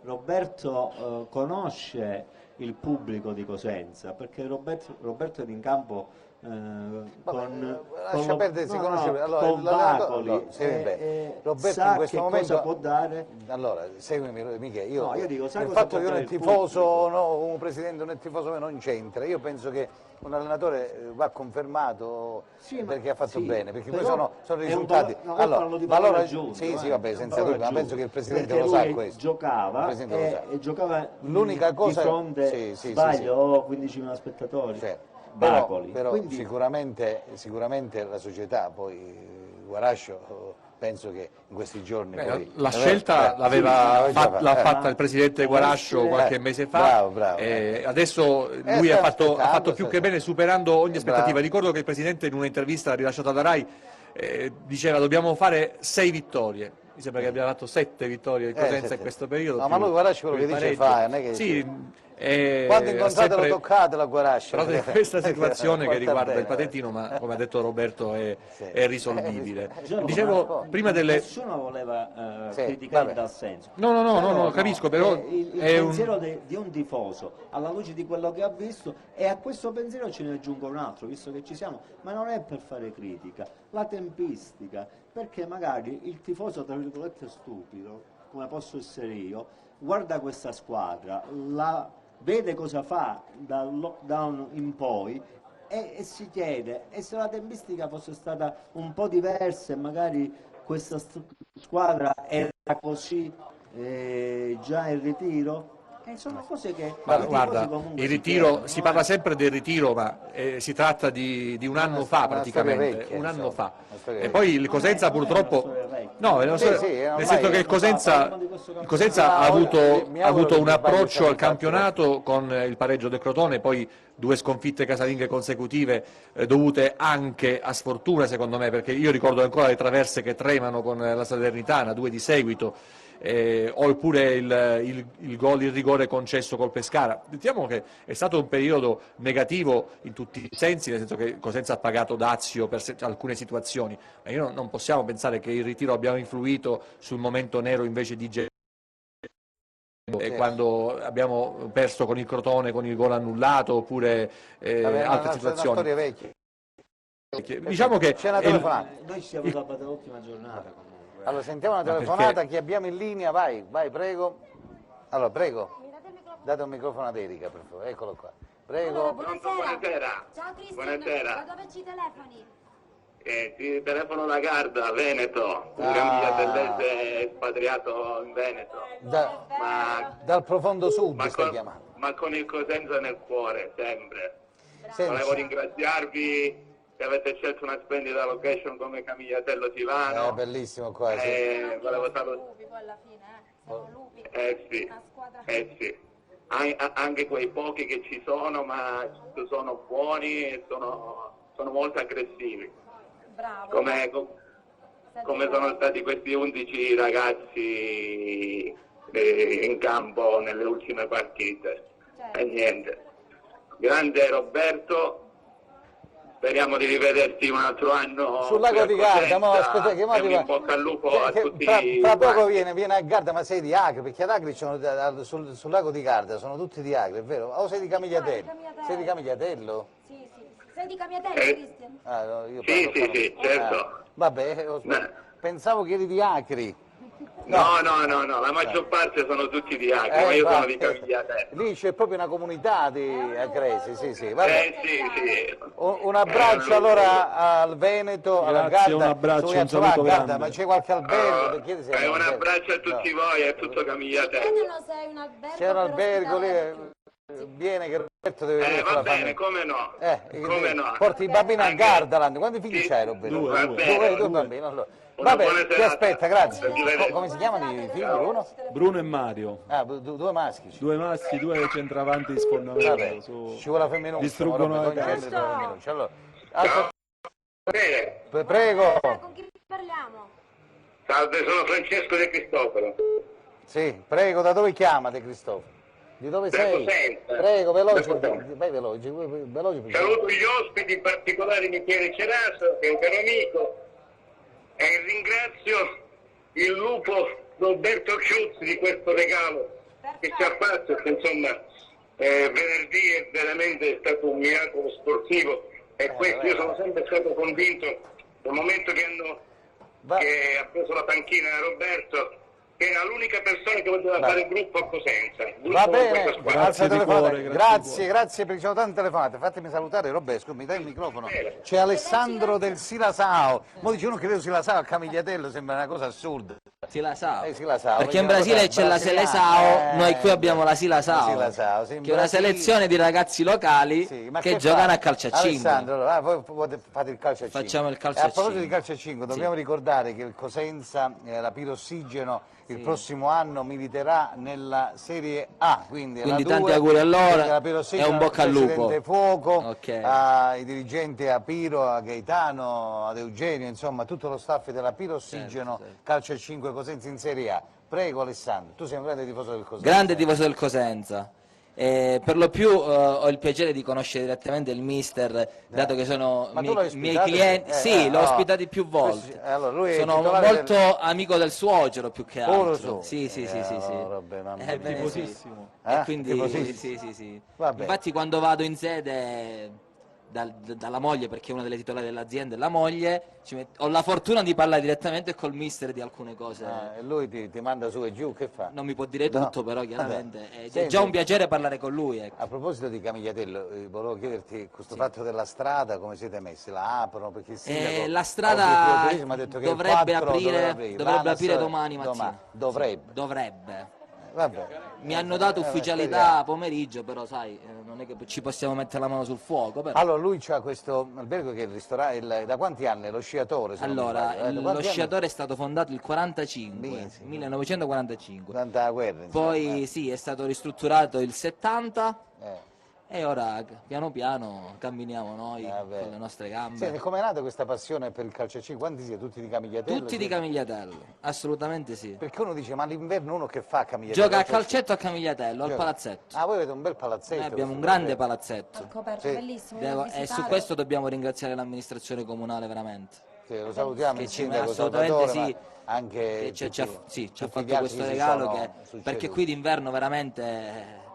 Roberto conosce il pubblico di Sa, perché Roberto è in campo con Bacoli, Roberto sa in questo che momento cosa può dare. Allora, seguimi Michele, io dico, il fatto che uno è tifoso, no, un presidente non è tifoso non c'entra, io penso che un allenatore va confermato perché ha fatto bene, perché poi sono risultati. Allora, vabbè, senza dubbio, ma penso che il presidente lo sa questo. Giocava e giocava l'unica cosa di fronte, sbaglio, 15.000 spettatori. Però quindi... sicuramente la società, poi Guarascio penso che in questi giorni... La scelta l'ha fatta il presidente Guarascio qualche mese fa, bravo. Adesso lui ha fatto più che bene, superando ogni aspettativa. Ricordo che il presidente in un'intervista rilasciata da RAI diceva dobbiamo fare 6 vittorie. Mi sembra che abbia fatto 7 vittorie in Cosenza in questo periodo. No, ma lui Guarascio quello che dice fa, non è che... Sì, quando incontrate lo toccate la Guarascio. Però questa situazione che riguarda il patentino, ma come ha detto Roberto, è risolvibile. Dicevo, prima delle... Nessuno voleva criticare in tal senso. No, capisco, però... Il pensiero di un tifoso, alla luce di quello che ha visto, e a questo pensiero ce ne aggiungo un altro, visto che ci siamo, ma non è per fare critica, la tempistica, perché magari il tifoso, tra virgolette, stupido, come posso essere io, guarda questa squadra, vede cosa fa dal lockdown in poi e si chiede, e se la tempistica fosse stata un po' diversa e magari questa squadra era così già in ritiro? Sono cose che... Guarda, il ritiro, si parla sempre del ritiro, ma si tratta di un anno fa praticamente, un anno fa. E poi il Cosenza purtroppo... No, nel senso che il Cosenza ha avuto un approccio al campionato con il pareggio del Crotone, poi 2 sconfitte casalinghe consecutive dovute anche a sfortuna secondo me, perché io ricordo ancora le traverse che tremano con la Salernitana, 2 di seguito. Oppure il gol in rigore concesso col Pescara. Diciamo che è stato un periodo negativo in tutti i sensi, nel senso che Cosenza ha pagato dazio per alcune situazioni, ma non possiamo pensare che il ritiro abbia influito sul momento nero invece di quando abbiamo perso con il Crotone con il gol annullato, oppure altre situazioni. Una storia vecchia. Diciamo che noi ci siamo salvati l'ultima giornata. Allora, sentiamo una telefonata, chi abbiamo in linea, vai, prego. Allora, prego, date un microfono ad Erika, per favore, eccolo qua. Prego. Buonasera. Ciao Cristian, Buonasera. da dove ci telefoni? Ti telefono da Garda, Veneto, un camigliatellese espatriato in Veneto. Dal profondo sud stai chiamando. Ma con il Cosenza nel cuore, sempre. Senti. Volevo ringraziarvi che avete scelto una splendida location come Camigliatello Tivano. Bellissimo qua, sì. Volevo salutare. Lupi poi alla fine, sono lupi. Sì, una squadra. sì. Anche quei pochi che ci sono, ma sono buoni e sono molto aggressivi. Bravo. Come sono stati questi 11 ragazzi in campo nelle ultime partite. Certo. E niente. Grande Roberto. Speriamo di rivederti un altro anno sul lago di Garda, ma aspetta che in bocca al lupo a tutti. Tra poco viene a Garda, ma sei di Acre, perché ad Acre sul lago di Garda sono tutti di Acre, è vero? O sei di Camigliatello? Sei di Camigliatello? Sì. Sei di Camigliatello, Cristian? Sì, certo. Vabbè, pensavo che eri di Acri. No, la maggior parte sono tutti di Acre, ma io sono di Camigliatello. Lì c'è proprio una comunità di acresi, sì. Vabbè. Sì. Un abbraccio allora al Veneto, alla Garda. Un abbraccio, un saluto grande. Ma c'è qualche albergo? Un abbraccio a tutti voi e a tutto Camigliatello. C'è un albergo lì. Viene che Roberto deve venire va bene, come no. Porti i bambini a Gardaland. Quanti figli c'hai, Roberto? Due bambini. Allora. Vabbè, ti aspetta, grazie. Come si chiamano i figli? Uno? Bruno e Mario. Due maschi. Due maschi, 2 centravanti di sfondamento. Ci vuole la femminuccia. Distruggono la casa. Allora, Bene. prego. Con chi parliamo? Salve, sono Francesco De Cristoforo. Sì, prego, da dove chiamate, Cristoforo? Di dove sei? Cosenza. Prego, veloce. Saluto gli ospiti, in particolare Michele Ceraso, che è un caro amico, e ringrazio il lupo Roberto Chiuzzi di questo regalo che ci ha fatto, che insomma venerdì è veramente stato un miracolo sportivo e questo io sono sempre stato convinto dal momento che ha preso la panchina Roberto, che era l'unica persona che poteva fare il gruppo a Cosenza. Va bene, grazie perché ci sono tante telefonate. Fatemi salutare Roberto, mi dai il microfono. C'è Alessandro del Silasao. Mo dice uno che vedo Silasao a Camigliatello, sembra una cosa assurda. Silasao. Silasao, Perché in vediamo Brasile cosa- c'è la Seleção, noi qui abbiamo la Silasao, Silasao, sì, in che è una Brasile- selezione di ragazzi locali Sì, ma che che giocano fate? a calcio a 5. Alessandro, voi fate il calcio a 5. Facciamo il calcio E a a proposito di 5. calcio a 5, dobbiamo ricordare che il Cosenza, la Pirossigeno, il prossimo anno militerà nella Serie A, quindi Quindi la tanti 2, auguri a loro quindi la e Pirossigeno, un bocca al il lupo. Presidente Fuoco, Ok. ai dirigenti, a Piro, a Gaetano, ad Eugenio, insomma tutto lo staff della Pirossigeno, Certo. calcio a 5 Cosenza in Serie A. Prego Alessandro, tu sei un grande tifoso del Cosenza. Grande tifoso del Cosenza. Per lo più ho il piacere di conoscere direttamente il mister, dato che sono Ma tu l'hai miei ospitato? clienti. Sì, l'ho no. ospitato più volte. Allora, lui è Sono titolare molto amico del suocero più che Pure altro. su. Sì. Vabbè, mamma mia. Bene, Tifosissimo. E quindi Tifosissimo. sì. Vabbè. Infatti quando vado in sede dalla moglie, perché una delle titolari dell'azienda è la moglie, ho la fortuna di parlare direttamente col mister di alcune cose. E lui ti manda su e giù, che fa? Non mi può dire tutto, No. però chiaramente è Senti, già un piacere parlare con lui. Ecco. A proposito di Camigliatello, volevo chiederti questo fatto della strada, come siete messi? La aprono? Perché il sindaco La oggi strada il turismo ha detto che il dovrebbe 4 aprire l'ANAS domani mattina. Dovrebbe. Dovrebbe. Vabbè. Mi hanno dato ufficialità pomeriggio, però sai, non è che ci possiamo mettere la mano sul fuoco. Però. Allora lui c'ha questo albergo che è il ristorante, da quanti anni? Lo sciatore? se non mi Allora, sbaglio, da lo quanti anni? sciatore è stato fondato il 45, Benissimo. 1945. Durante la guerra, insomma. Poi sì, è stato ristrutturato il 70 Eh. e ora piano piano camminiamo noi Vabbè. con le nostre gambe. Senti, com'è nata questa passione per il calcio a 5? Quanti siete? Tutti di Camigliatello? Tutti di Camigliatello, assolutamente sì. Perché uno dice, ma l'inverno uno che fa a Camigliatello? Gioca a calcetto a Camigliatello, al Gioca. palazzetto. Ah, voi avete un bel palazzetto. Noi abbiamo un questo, grande vabbè. palazzetto. Coperto, Sì. bellissimo. E su questo dobbiamo ringraziare l'amministrazione comunale veramente. Sì, lo salutiamo Che il ci- sindaco assolutamente Salvatore, sì, ma anche che ci ha tutti fatto gli altri questo che si regalo sono che, succeduti. perché qui d'inverno veramente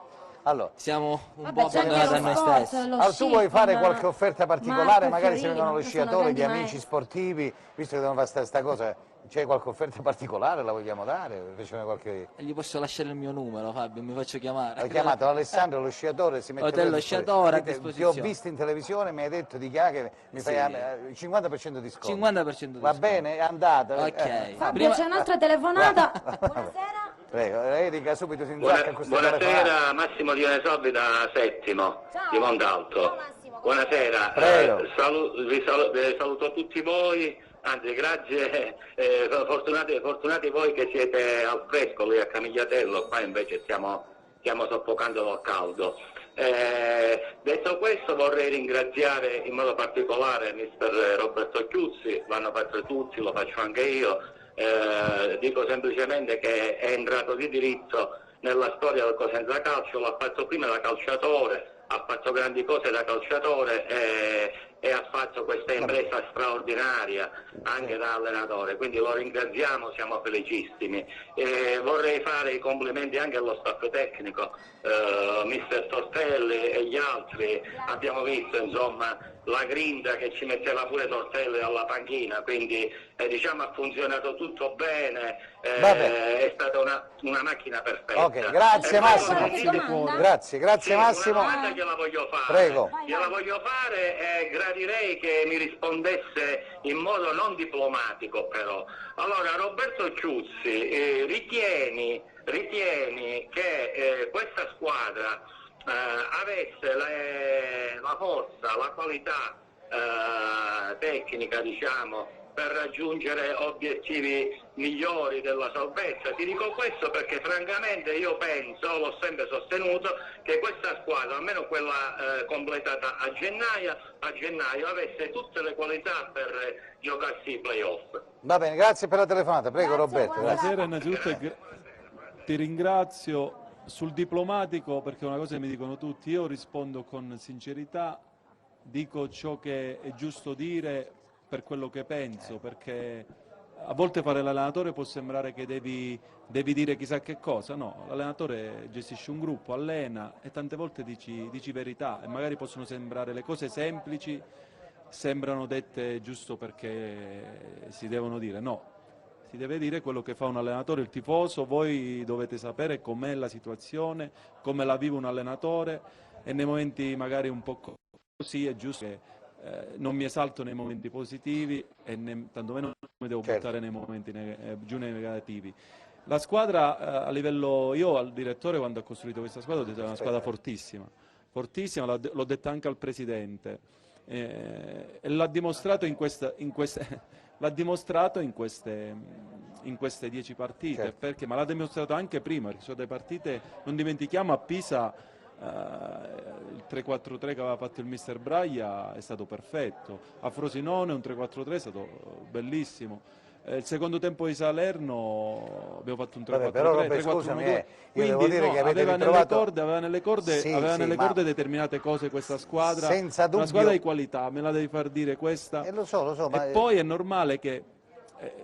Allora, siamo un Vabbè, po' c'è anche abbandonati a noi lo sport, stessi. lo allora tu vuoi sci, fare con qualche offerta particolare, Marco magari se Fiorini, vengono lo che sono sciatore, gli grandi amici maestri. sportivi, visto che devono fare sta cosa, c'è qualche offerta particolare, la vogliamo dare? Facciamo qualche... E gli posso lasciare il mio numero, Fabio, mi faccio chiamare. Hai chiamato Alessandro, lo sciatore, si mette Hotel a Lo disposizione. Sciatore a Dite, disposizione. Ti ho visto in televisione, mi hai detto di che mi Sì. fai il 50% di sconto. 50% di Va sconto. bene, è andata. Ok. Fabio, c'è un'altra telefonata. Buonasera. Prego, Erika subito si inzacca in questa telefonata. Buonasera, Massimo Dionesobbi da Settimo, di Montalto. Ciao Massimo. Buonasera, Prego. vi saluto tutti voi, anzi grazie, fortunati voi che siete al fresco lì a Camigliatello, qua invece stiamo soffocando dal caldo. Detto questo vorrei ringraziare in modo particolare mister Roberto Chiuzzi, l'hanno fatto tutti, lo faccio anche io. Dico semplicemente che è entrato di diritto nella storia del Cosenza Calcio, l'ha fatto prima da calciatore, ha fatto grandi cose da calciatore e ha fatto questa impresa straordinaria anche da allenatore, quindi lo ringraziamo, siamo felicissimi. Vorrei fare i complimenti anche allo staff tecnico, mister Tortelli e gli altri, abbiamo visto insomma la grinta che ci metteva pure Tortelli alla panchina, quindi diciamo ha funzionato tutto bene, è stata una macchina perfetta. Ok, grazie Massimo. Grazie Sì, Massimo. una domanda gliela voglio fare. Prego. Gliela voglio fare e gradirei che mi rispondesse in modo non diplomatico però. Allora, Roberto Ciuzzi, ritieni che questa squadra avesse la forza, la qualità tecnica, diciamo, per raggiungere obiettivi migliori della salvezza? Ti dico questo perché francamente io penso, l'ho sempre sostenuto, che questa squadra, almeno quella completata a gennaio, avesse tutte le qualità per giocarsi i playoff. Va bene, grazie per la telefonata, prego Roberto. Buonasera, innanzitutto ti ringrazio. Sul diplomatico, perché è una cosa che mi dicono tutti, io rispondo con sincerità, dico ciò che è giusto dire per quello che penso, perché a volte fare l'allenatore può sembrare che devi dire chissà che cosa, no, l'allenatore gestisce un gruppo, allena e tante volte dici verità e magari possono sembrare le cose semplici, sembrano dette giusto perché si devono dire, no. Si deve dire quello che fa un allenatore, il tifoso, voi dovete sapere com'è la situazione, come la vive un allenatore e nei momenti magari un po' così è giusto che non mi esalto nei momenti positivi e tantomeno mi devo buttare nei momenti giù negativi. La squadra a livello, io al direttore quando ho costruito questa squadra ho detto che è una squadra fortissima, fortissima, l'ho detto anche al presidente e l'ha dimostrato in queste 10 partite, perché, ma l'ha dimostrato anche prima, perché sono delle partite, non dimentichiamo a Pisa il 3-4-3 che aveva fatto il mister Braia è stato perfetto, a Frosinone un 3-4-3 è stato bellissimo. Il secondo tempo di Salerno abbiamo fatto un 3-4-3, scusami, quindi devo dire che aveva ritrovato... nelle corde determinate cose questa squadra, senza dubbio... una squadra di qualità, me la devi far dire questa. Lo so, ma... E poi è normale che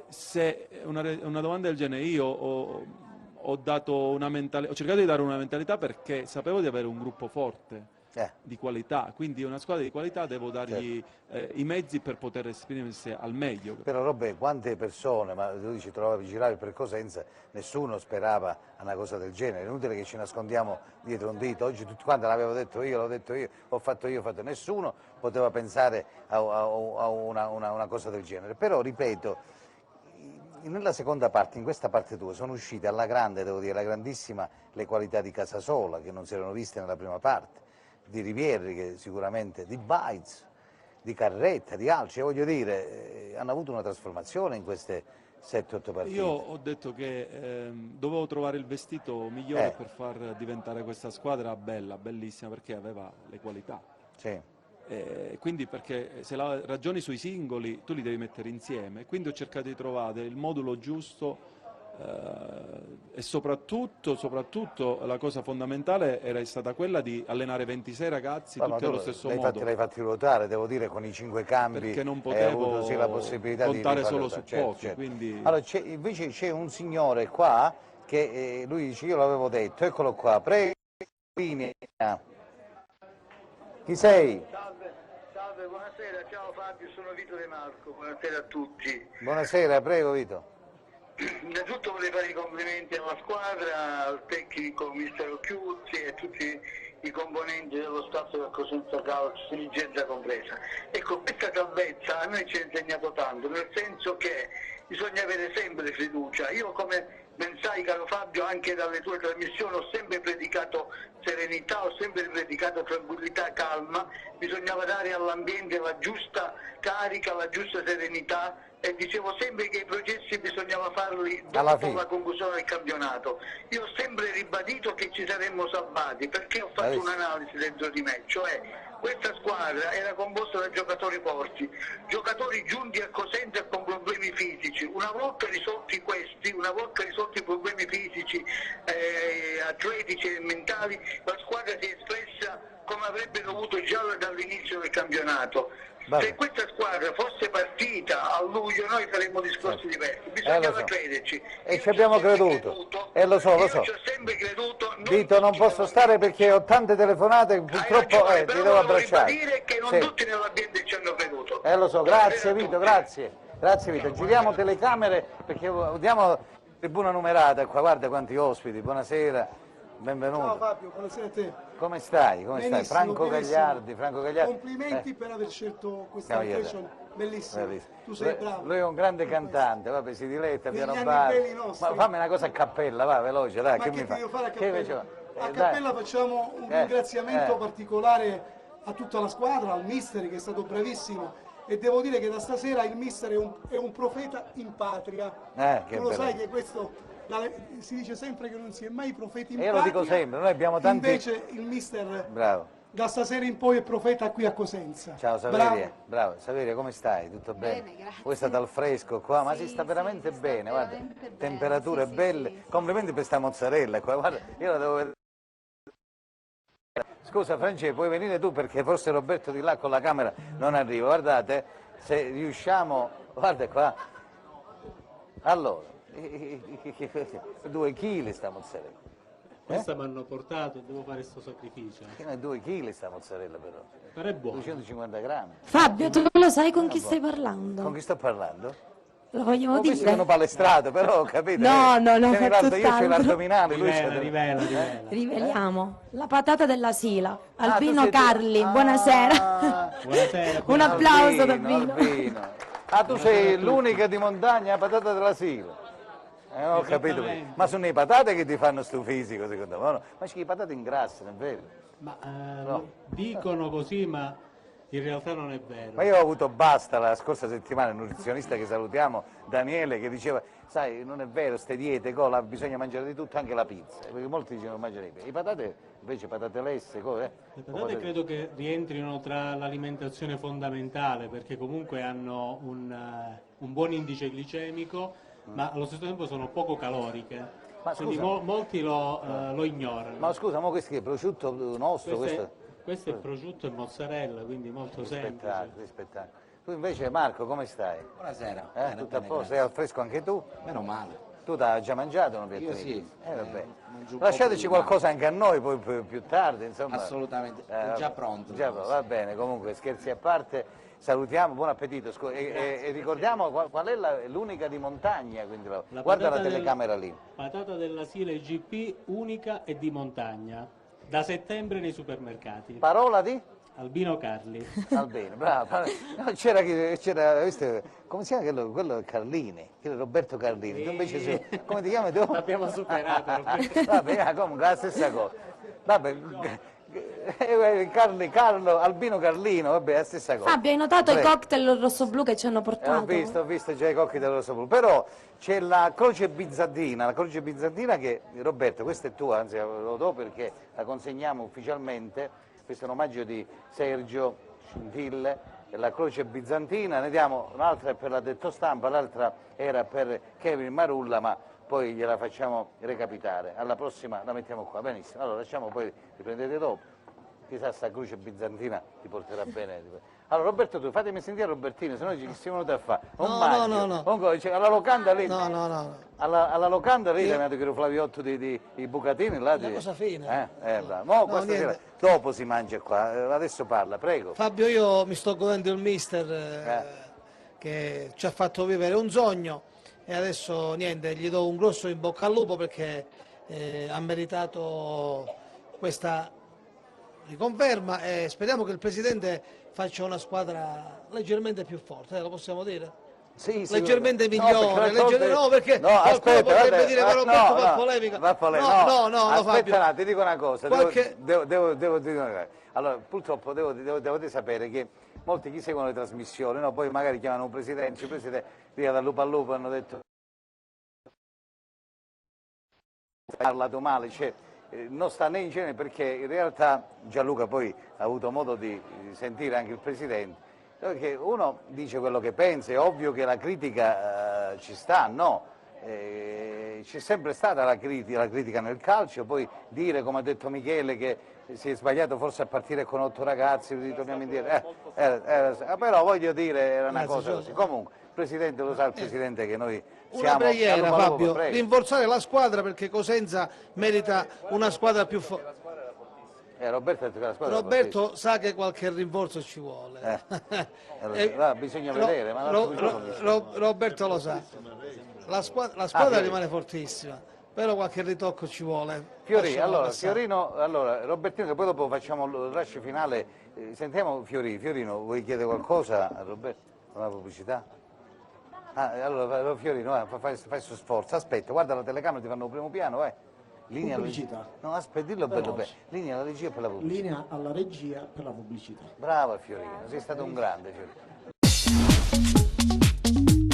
se una domanda del genere io ho cercato di dare una mentalità perché sapevo di avere un gruppo forte. Di qualità, quindi una squadra di qualità devo dargli i mezzi per poter esprimersi al meglio. Però Robè, quante persone, ma tu dici trovavi girare per Cosenza, nessuno sperava a una cosa del genere, è inutile che ci nascondiamo dietro un dito, oggi tutti quanti l'avevo detto io, l'ho detto io, ho fatto nessuno poteva pensare a una cosa del genere, però ripeto, nella seconda parte, in questa parte tua, sono uscite alla grande, devo dire, alla grandissima, le qualità di Casasola che non si erano viste nella prima parte, di Rivieri, che sicuramente, di Baez, di Carretta, di altri, voglio dire, hanno avuto una trasformazione in queste 7-8 partite. Io ho detto che dovevo trovare il vestito migliore per far diventare questa squadra bella, bellissima, perché aveva le qualità. Sì. Quindi perché se ragioni sui singoli tu li devi mettere insieme, quindi ho cercato di trovare il modulo giusto. E soprattutto la cosa fondamentale era stata quella di allenare 26 ragazzi tutti allo stesso modo. L'hai fatti ruotare, devo dire, con i 5 cambi, perché non potevo avuto, la possibilità contare di solo su pochi. Certo. Quindi... Allora, invece c'è un signore qua che lui dice, io l'avevo detto, eccolo qua, prego, linea. Chi sei? Salve, buonasera, ciao Fabio, sono Vito De Marco, buonasera a tutti. Buonasera, prego Vito. Innanzitutto vorrei fare i complimenti alla squadra, al tecnico mister Occhiuzzi e a tutti i componenti dello staff del Cosenza Calcio, dirigenza compresa. Ecco, questa salvezza a noi ci ha insegnato tanto, nel senso che bisogna avere sempre fiducia. Io, come ben sai, caro Fabio, anche dalle tue trasmissioni ho sempre predicato serenità, ho sempre predicato tranquillità, calma, bisognava dare all'ambiente la giusta carica, la giusta serenità, e dicevo sempre che i processi bisognava farli dopo la conclusione del campionato. Io ho sempre ribadito che ci saremmo salvati, perché ho fatto un'analisi dentro di me, cioè questa squadra era composta da giocatori forti, giocatori giunti a Cosenza con problemi fisici. Una volta risolti questi, una volta risolti i problemi fisici, atletici e mentali, la squadra si è espressa come avrebbe dovuto già dall'inizio del campionato. Se questa squadra fosse partita a luglio noi faremmo discorsi diversi, bisognava crederci. E ci abbiamo creduto, lo so. Io ci ho sempre creduto. Vito, non posso stare perché ho tante telefonate, purtroppo ti devo abbracciare. Dire che non tutti nell'ambiente ci hanno creduto. Lo so, grazie Vito, grazie Vito. Giriamo telecamere perché diamo tribuna numerata qua, guarda quanti ospiti, buonasera. Benvenuto. Ciao Fabio, buonasera a te. Come stai? Benissimo, Franco Gagliardi. Complimenti per aver scelto questa location, bellissima. Tu sei bravo. Lui è un grande cantante, vabbè, si diletta, piano bar. Ma fammi una cosa a cappella, va, veloce, dai. Ma che devo fare a cappella? A dai. cappella facciamo un ringraziamento particolare a tutta la squadra, al mister che è stato bravissimo. E devo dire che da stasera il mister è un profeta in patria. Tu lo sai che questo... si dice sempre che non si è mai profeti in patria. Io lo dico sempre, noi abbiamo tanti... Invece il mister da stasera in poi è profeta qui a Cosenza. Ciao Saveria, bravo. Saveria, come stai? Tutto bene? Grazie. Voi state al fresco qua, ma si sta veramente bene, guarda, temperature belle. Complimenti per sta mozzarella qua, guarda, io la devo vedere. Scusa Francesco, puoi venire tu perché forse Roberto di là con la camera non arriva, guardate, se riusciamo, guarda qua, allora, 2 chili sta mozzarella. Questa mi hanno portato, devo fare questo sacrificio. 2 chili sta mozzarella però. Però è buono. 250 grammi. Fabio, tu lo sai con chi stai parlando? Con chi sto parlando? Lo vogliamo Ho visto che dire? hanno palestrato, però capite? No, no, non io faccio c'ho tanto. l'addominale, lui c'è... Rivela. Riveliamo la patata della Sila, Albino tu sei tu. Carli, buonasera. Buonasera. Un applauso da Albino, Albino. Albino. Ah, tu sei l'unica di montagna patata della Sila. Ho capito. Ma sono le patate che ti fanno sto fisico, secondo me? No? Ma c'è le patate ingrassano, è vero? Ma No. dicono così, ma in realtà non è vero. Ma io ho avuto Basta la scorsa settimana, il nutrizionista che salutiamo, Daniele, che diceva, sai, non è vero, ste diete, bisogna mangiare di tutto, anche la pizza, perché molti dicono non mangiare le patate, invece patate lesse, cose. Le patate credo che rientrino tra l'alimentazione fondamentale, perché comunque hanno un buon indice glicemico, ma allo stesso tempo sono poco caloriche. Ma Quindi scusa, molti lo ignorano. ma scusa, ma questo che è prosciutto nostro? Questo è prosciutto e mozzarella, quindi molto semplice. Rispettato. Tu invece Marco, come stai? Buonasera. Tutto a posto? Sei al fresco anche tu? Meno male. Tu hai già mangiato un piatto Io di sì. pizza? Vabbè. Mangio un Lasciateci po' qualcosa anche a noi poi più tardi, insomma. Assolutamente, è già pronto. Va bene, comunque scherzi a parte, salutiamo, buon appetito e ricordiamo qual è l'unica di montagna, quindi guarda la telecamera lì. Patata della Sila IGP unica e di montagna, da settembre nei supermercati. Parola di? Albino Carli. Albino, bravo. No, c'era, visto, come si chiama quello Carlini, Roberto Carlini, tu invece sei, come ti chiami tu? L'abbiamo superato. Vabbè, comunque la stessa cosa. Vabbè, Carlo, Albino Carlino, vabbè, la stessa cosa. Fabio, hai notato i cocktail rosso-blu che ci hanno portato? Ho visto già i cocchi del rosso blu, però c'è la croce bizantina che, Roberto, questa è tua, anzi lo do perché la consegniamo ufficialmente, questo è un omaggio di Sergio Scintille, la croce bizantina, ne diamo un'altra per la Detto Stampa, l'altra era per Kevin Marulla, ma poi gliela facciamo recapitare, alla prossima la mettiamo qua, benissimo, allora lasciamo, poi riprendete dopo, chissà sta croce bizantina ti porterà bene. Allora Roberto, tu fatemi sentire Robertino, se no ci siamo venuti a fare No. Comunque, alla locanda lì, No. alla locanda lì ti ha detto che ero Flaviotto di Bucatini là. Una cosa fine. Bravo. Mo questa sera, dopo si mangia qua, adesso parla, prego. Fabio, io mi sto godendo il mister che ci ha fatto vivere un sogno e adesso niente, gli do un grosso in bocca al lupo perché ha meritato questa riconferma e speriamo che il Presidente faccia una squadra leggermente più forte, lo possiamo dire? Sì, leggermente no, migliore, perché no, aspetta, potrebbe dire che Roberto fa polemica. No, aspetta, Fabio. ti dico una cosa, devo dire una cosa. Allora, purtroppo dovete sapere che molti chi seguono le trasmissioni, no? Poi magari chiamano un presidente, il presidente via dal lupo al lupo hanno detto ha parlato male, cioè, non sta né in genere perché in realtà Gianluca poi ha avuto modo di sentire anche il Presidente, perché uno dice quello che pensa, è ovvio che la critica ci sta, no? C'è sempre stata la critica nel calcio, poi dire, come ha detto Michele, che si è sbagliato forse a partire con 8 ragazzi, ritorniamo indietro, però voglio dire, era una cosa così. Comunque, il Presidente lo sa, il Presidente che noi siamo... Una preghiera, Fabio, rinforzare la squadra perché Cosenza merita una squadra più forte. Roberto sa che qualche rinforzo ci vuole. Bisogna vedere, ma Roberto lo sa. La squadra rimane fortissima, però qualche ritocco ci vuole. Fiorino, Robertino, che poi dopo facciamo il rush finale, sentiamo Fiorino, vuoi chiedere qualcosa a Roberto? Una pubblicità? Allora Fiorino, fai questo sforzo, aspetta, guarda la telecamera, ti fanno il primo piano, vai. Linea pubblicità. No, aspetta, dillo bello bene. Linea alla regia per la pubblicità. Linea alla regia per la pubblicità. Bravo Fiorino, sei stato un grande Fiorino.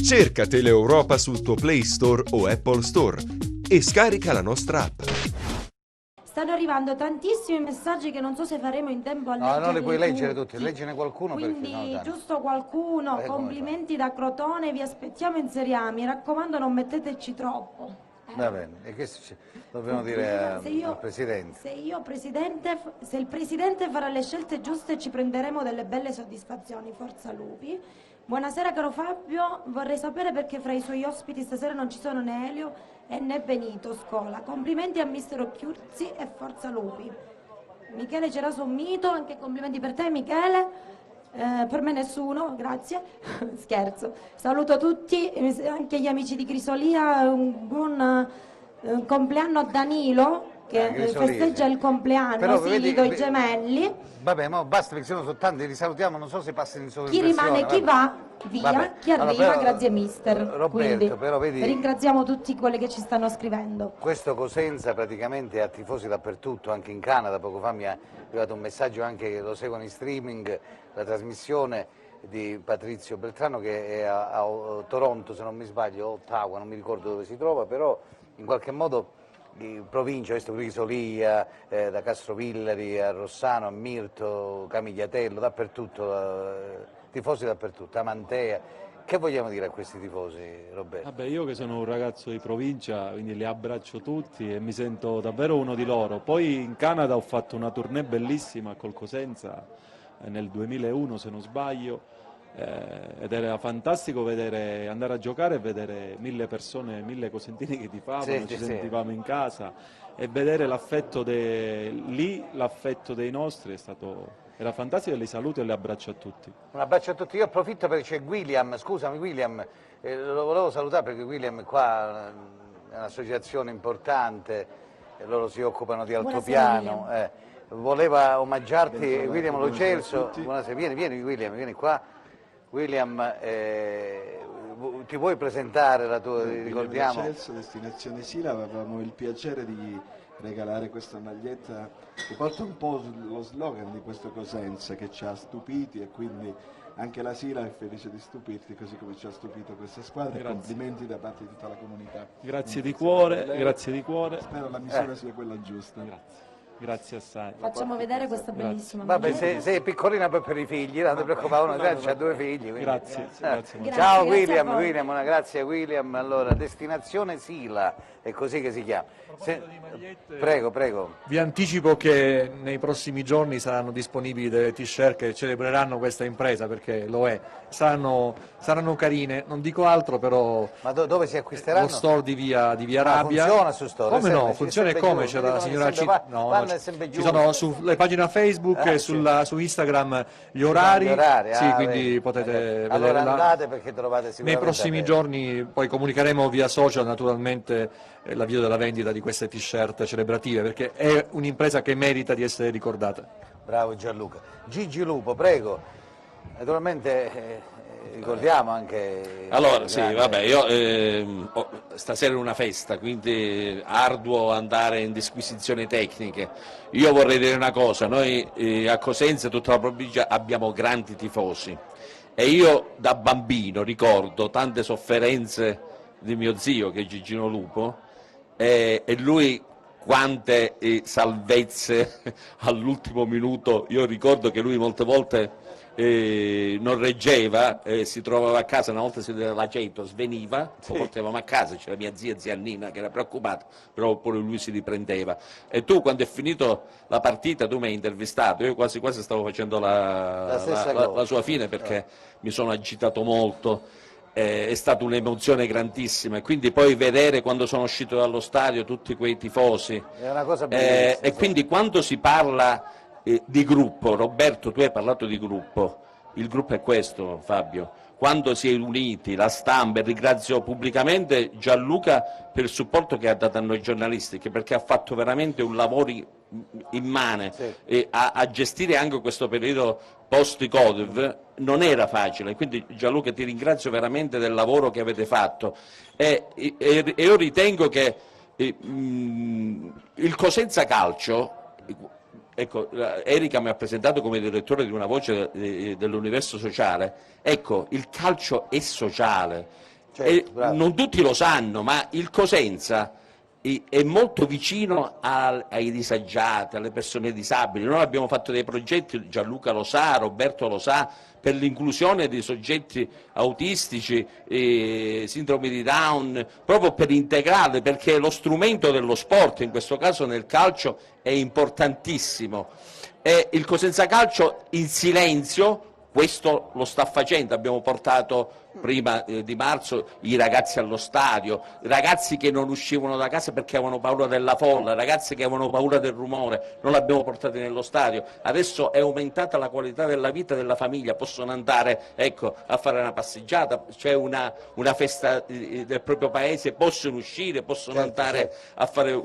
Cerca Teleeuropa sul tuo Play Store o Apple Store e scarica la nostra app. Stanno arrivando tantissimi messaggi che non so se faremo in tempo a leggere. No, non li puoi leggere tutti, leggene qualcuno. Quindi, perché, giusto qualcuno, complimenti da Crotone, vi aspettiamo in Serie A, mi raccomando non metteteci troppo. Va bene, e questo dobbiamo dire al Presidente. Se il Presidente farà le scelte giuste ci prenderemo delle belle soddisfazioni, forza Lupi. Buonasera caro Fabio, vorrei sapere perché fra i suoi ospiti stasera non ci sono né Elio e né Benito Scola. Complimenti a mister Occhiuzzi e forza Lupi. Michele Ceraso un mito, anche complimenti per te Michele. Per me nessuno, grazie. Scherzo. Saluto tutti, anche gli amici di Crisolia. Un buon compleanno a Danilo che festeggia il compleanno. Però, sì, vedi, gli do i gemelli. Vabbè, ma basta perché sono tanti, li salutiamo, non so se passano in Chi sovraimpressione. rimane, chi va, via, Vabbè. chi arriva, Allora, però, grazie mister. Roberto, Quindi, però vedi, ringraziamo tutti quelli che ci stanno scrivendo. questo Cosenza praticamente ha tifosi dappertutto, anche in Canada. Poco fa mi è arrivato un messaggio anche che lo seguono in streaming, la trasmissione di Patrizio Beltrano che è a Toronto, se non mi sbaglio, Ottawa, non mi ricordo dove si trova, però in qualche modo di provincia, Crisolia, da Castrovillari a Rossano, a Mirto, Camigliatello, dappertutto, tifosi dappertutto, a Mantea. Che vogliamo dire a questi tifosi, Roberto? Vabbè, io che sono un ragazzo di provincia, quindi li abbraccio tutti e mi sento davvero uno di loro. Poi in Canada ho fatto una tournée bellissima col Cosenza nel 2001, se non sbaglio, ed era fantastico andare a giocare e vedere 1000 persone, 1000 cosentini che tifavano, ci sentivamo in casa, e vedere l'affetto lì, l'affetto dei nostri era fantastico, e li saluto e li abbraccio a tutti. Un abbraccio a tutti. Io approfitto perché c'è William, scusami William, lo volevo salutare perché William qua è un'associazione importante, loro si occupano di altopiano. Voleva omaggiarti, William Locelso. Buonasera, vieni William, vieni qua. William, ti vuoi presentare la tua, ricordiamo? Locelso, Destinazione Sila, avevamo il piacere di regalare questa maglietta che porta un po' lo slogan di questo Cosenza che ci ha stupiti, e quindi anche la Sila è felice di stupirti così come ci ha stupito questa squadra. Grazie. Complimenti da parte di tutta la comunità. Grazie di cuore, grazie di cuore. Spero la misura sia quella giusta. Grazie assai. Facciamo vedere questa bellissima Vabbè, maglietta. sei piccolina per i figli, non ti preoccupare, uno ha 2 figli. Quindi. Grazie. Ciao Grazie William, a voi. grazie a William. Allora, Destinazione Sila, è così che si chiama. Prego. Vi anticipo che nei prossimi giorni saranno disponibili delle t-shirt che celebreranno questa impresa, perché lo è. Saranno carine, non dico altro, però. Ma dove si acquisteranno? Lo store di via Arabia. Funziona su store? Come no? Funziona e come? C'è la signora ci sono sulle pagine Facebook, su Instagram gli orari. Sì, quindi potete vedere. Allora andate perché trovate sicuramente. Nei prossimi giorni poi comunicheremo via social naturalmente l'avvio della vendita di queste t-shirt celebrative, perché è un'impresa che merita di essere ricordata. Bravo Gianluca. Gigi Lupo, prego. Naturalmente ricordiamo anche... Allora, sì, vabbè, io stasera è una festa, quindi arduo andare in disquisizioni tecniche. Io vorrei dire una cosa, noi a Cosenza e tutta la provincia abbiamo grandi tifosi, e io da bambino ricordo tante sofferenze di mio zio, che è Gigino Lupo, e lui quante salvezze all'ultimo minuto. Io ricordo che lui molte volte non reggeva, si trovava a casa, una volta si vedeva l'aceto, sveniva, lo portavamo a casa, c'era mia zia Nina che era preoccupata, però pure lui si riprendeva. E tu, quando è finito la partita, tu mi hai intervistato, io quasi stavo facendo la sua fine, perché mi sono agitato molto. È stata un'emozione grandissima, e quindi poi vedere quando sono uscito dallo stadio tutti quei tifosi, è una cosa bellissima, e quindi quando si parla di gruppo, Roberto, tu hai parlato di gruppo, il gruppo è questo, Fabio, quando si è uniti, la stampa, e ringrazio pubblicamente Gianluca per il supporto che ha dato a noi giornalisti, perché ha fatto veramente un lavoro immane, a gestire anche questo periodo post-Covid non era facile, quindi Gianluca ti ringrazio veramente del lavoro che avete fatto, e io ritengo che il Cosenza Calcio, ecco, Erika mi ha presentato come direttore di una voce dell'universo sociale, ecco, il calcio è sociale, non tutti lo sanno, ma il Cosenza è molto vicino ai disagiati, alle persone disabili. Noi abbiamo fatto dei progetti, Gianluca lo sa, Roberto lo sa, per l'inclusione dei soggetti autistici, sindrome di Down, proprio per integrarli, perché lo strumento dello sport, in questo caso nel calcio, è importantissimo. E il Cosenza Calcio in silenzio, questo lo sta facendo, abbiamo portato prima di marzo i ragazzi allo stadio, ragazzi che non uscivano da casa perché avevano paura della folla, ragazzi che avevano paura del rumore, non li abbiamo portati nello stadio. Adesso è aumentata la qualità della vita della famiglia, possono andare, ecco, a fare una passeggiata, c'è una festa del proprio paese, possono uscire, possono andare a fare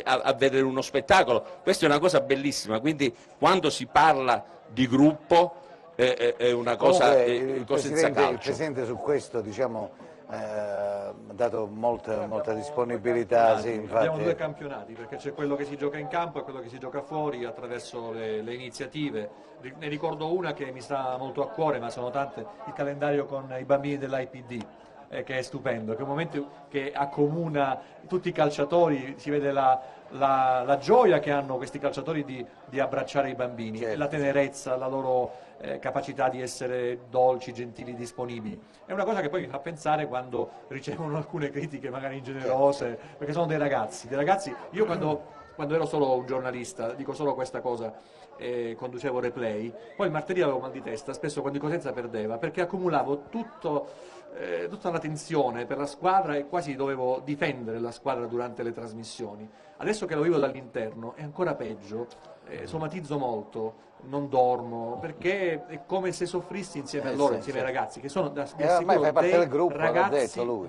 a vedere uno spettacolo. Questa è una cosa bellissima, quindi quando si parla di gruppo è una cosa il senza calcio. Il Presidente su questo, diciamo, ha dato molta disponibilità. Sì, infatti. Abbiamo due campionati, perché c'è quello che si gioca in campo e quello che si gioca fuori attraverso le iniziative. Ne ricordo una che mi sta molto a cuore, ma sono tante, il calendario con i bambini dell'IPD. Che è stupendo, che è un momento che accomuna tutti i calciatori, si vede la gioia che hanno questi calciatori di abbracciare i bambini, la tenerezza, la loro capacità di essere dolci, gentili, disponibili. È una cosa che poi mi fa pensare quando ricevono alcune critiche magari ingenerose, perché sono dei ragazzi. Io quando ero solo un giornalista, dico solo questa cosa, conducevo replay, poi il martedì avevo mal di testa, spesso quando il Cosenza perdeva, perché accumulavo tutta la tensione per la squadra e quasi dovevo difendere la squadra durante le trasmissioni. Adesso che lo vivo dall'interno è ancora peggio, somatizzo molto, non dormo, perché è come se soffrissi insieme a loro, insieme ai ragazzi, che sono ragazzi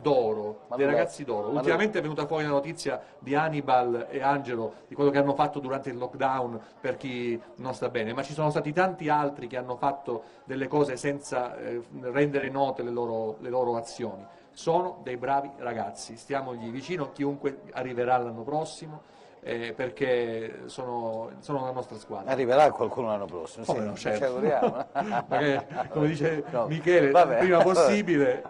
d'oro, dei ragazzi d'oro. Ultimamente è venuta fuori la notizia di Hannibal e Angelo, di quello che hanno fatto durante il lockdown per chi non sta bene, ma ci sono stati tanti altri che hanno fatto delle cose senza rendere note le loro azioni. Sono dei bravi ragazzi, stiamogli vicino, chiunque arriverà l'anno prossimo, perché sono la nostra squadra. Arriverà qualcuno l'anno prossimo, sì, no, certo. ci auguriamo. Perché, come dice Michele, il prima possibile.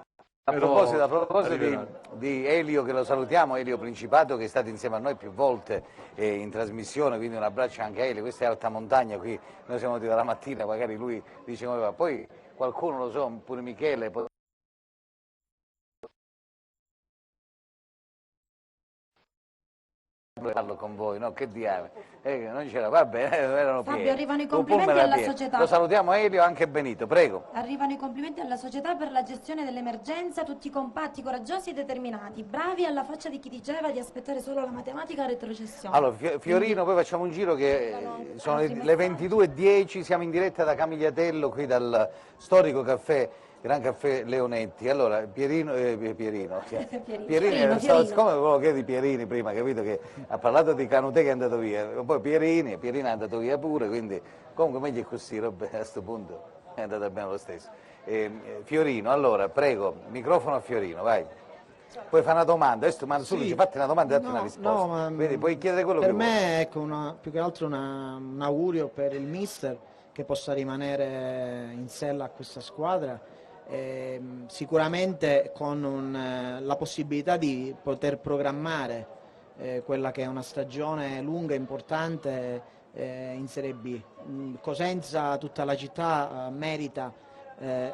A proposito di Elio, che lo salutiamo, Elio Principato, che è stato insieme a noi più volte in trasmissione, quindi un abbraccio anche a Elio. Questa è alta montagna, qui noi siamo venuti dalla mattina, magari lui dice come va, poi qualcuno lo so, pure Michele, parlo con voi, no? Che diavolo, non c'era, va bene, erano pieni. Fabio, arrivano i complimenti alla società. Lo salutiamo Elio, anche Benito, prego. Arrivano i complimenti alla società per la gestione dell'emergenza, tutti compatti, coraggiosi e determinati, bravi alla faccia di chi diceva di aspettare solo la matematica a retrocessione. Allora, Fiorino, poi facciamo un giro che sono le 22:10, siamo in diretta da Camigliatello, qui dal storico caffè, Gran Caffè Leonetti. Allora, Pierino, come volevo chiedere di Pierini prima, capito che ha parlato di Canutè che è andato via, poi Pierini è andato via pure, quindi comunque meglio è così, a questo punto è andato bene lo stesso. Fiorino, allora, prego, microfono a Fiorino, vai. Puoi fare una domanda, adesso tu dici fatti una domanda e datti una risposta. No, ma vedi, puoi chiedere quello che vuoi. Per me, ecco, più che altro un augurio per il mister che possa rimanere in sella a questa squadra. Sicuramente con la possibilità di poter programmare quella che è una stagione lunga e importante in Serie B. Cosenza, tutta la città merita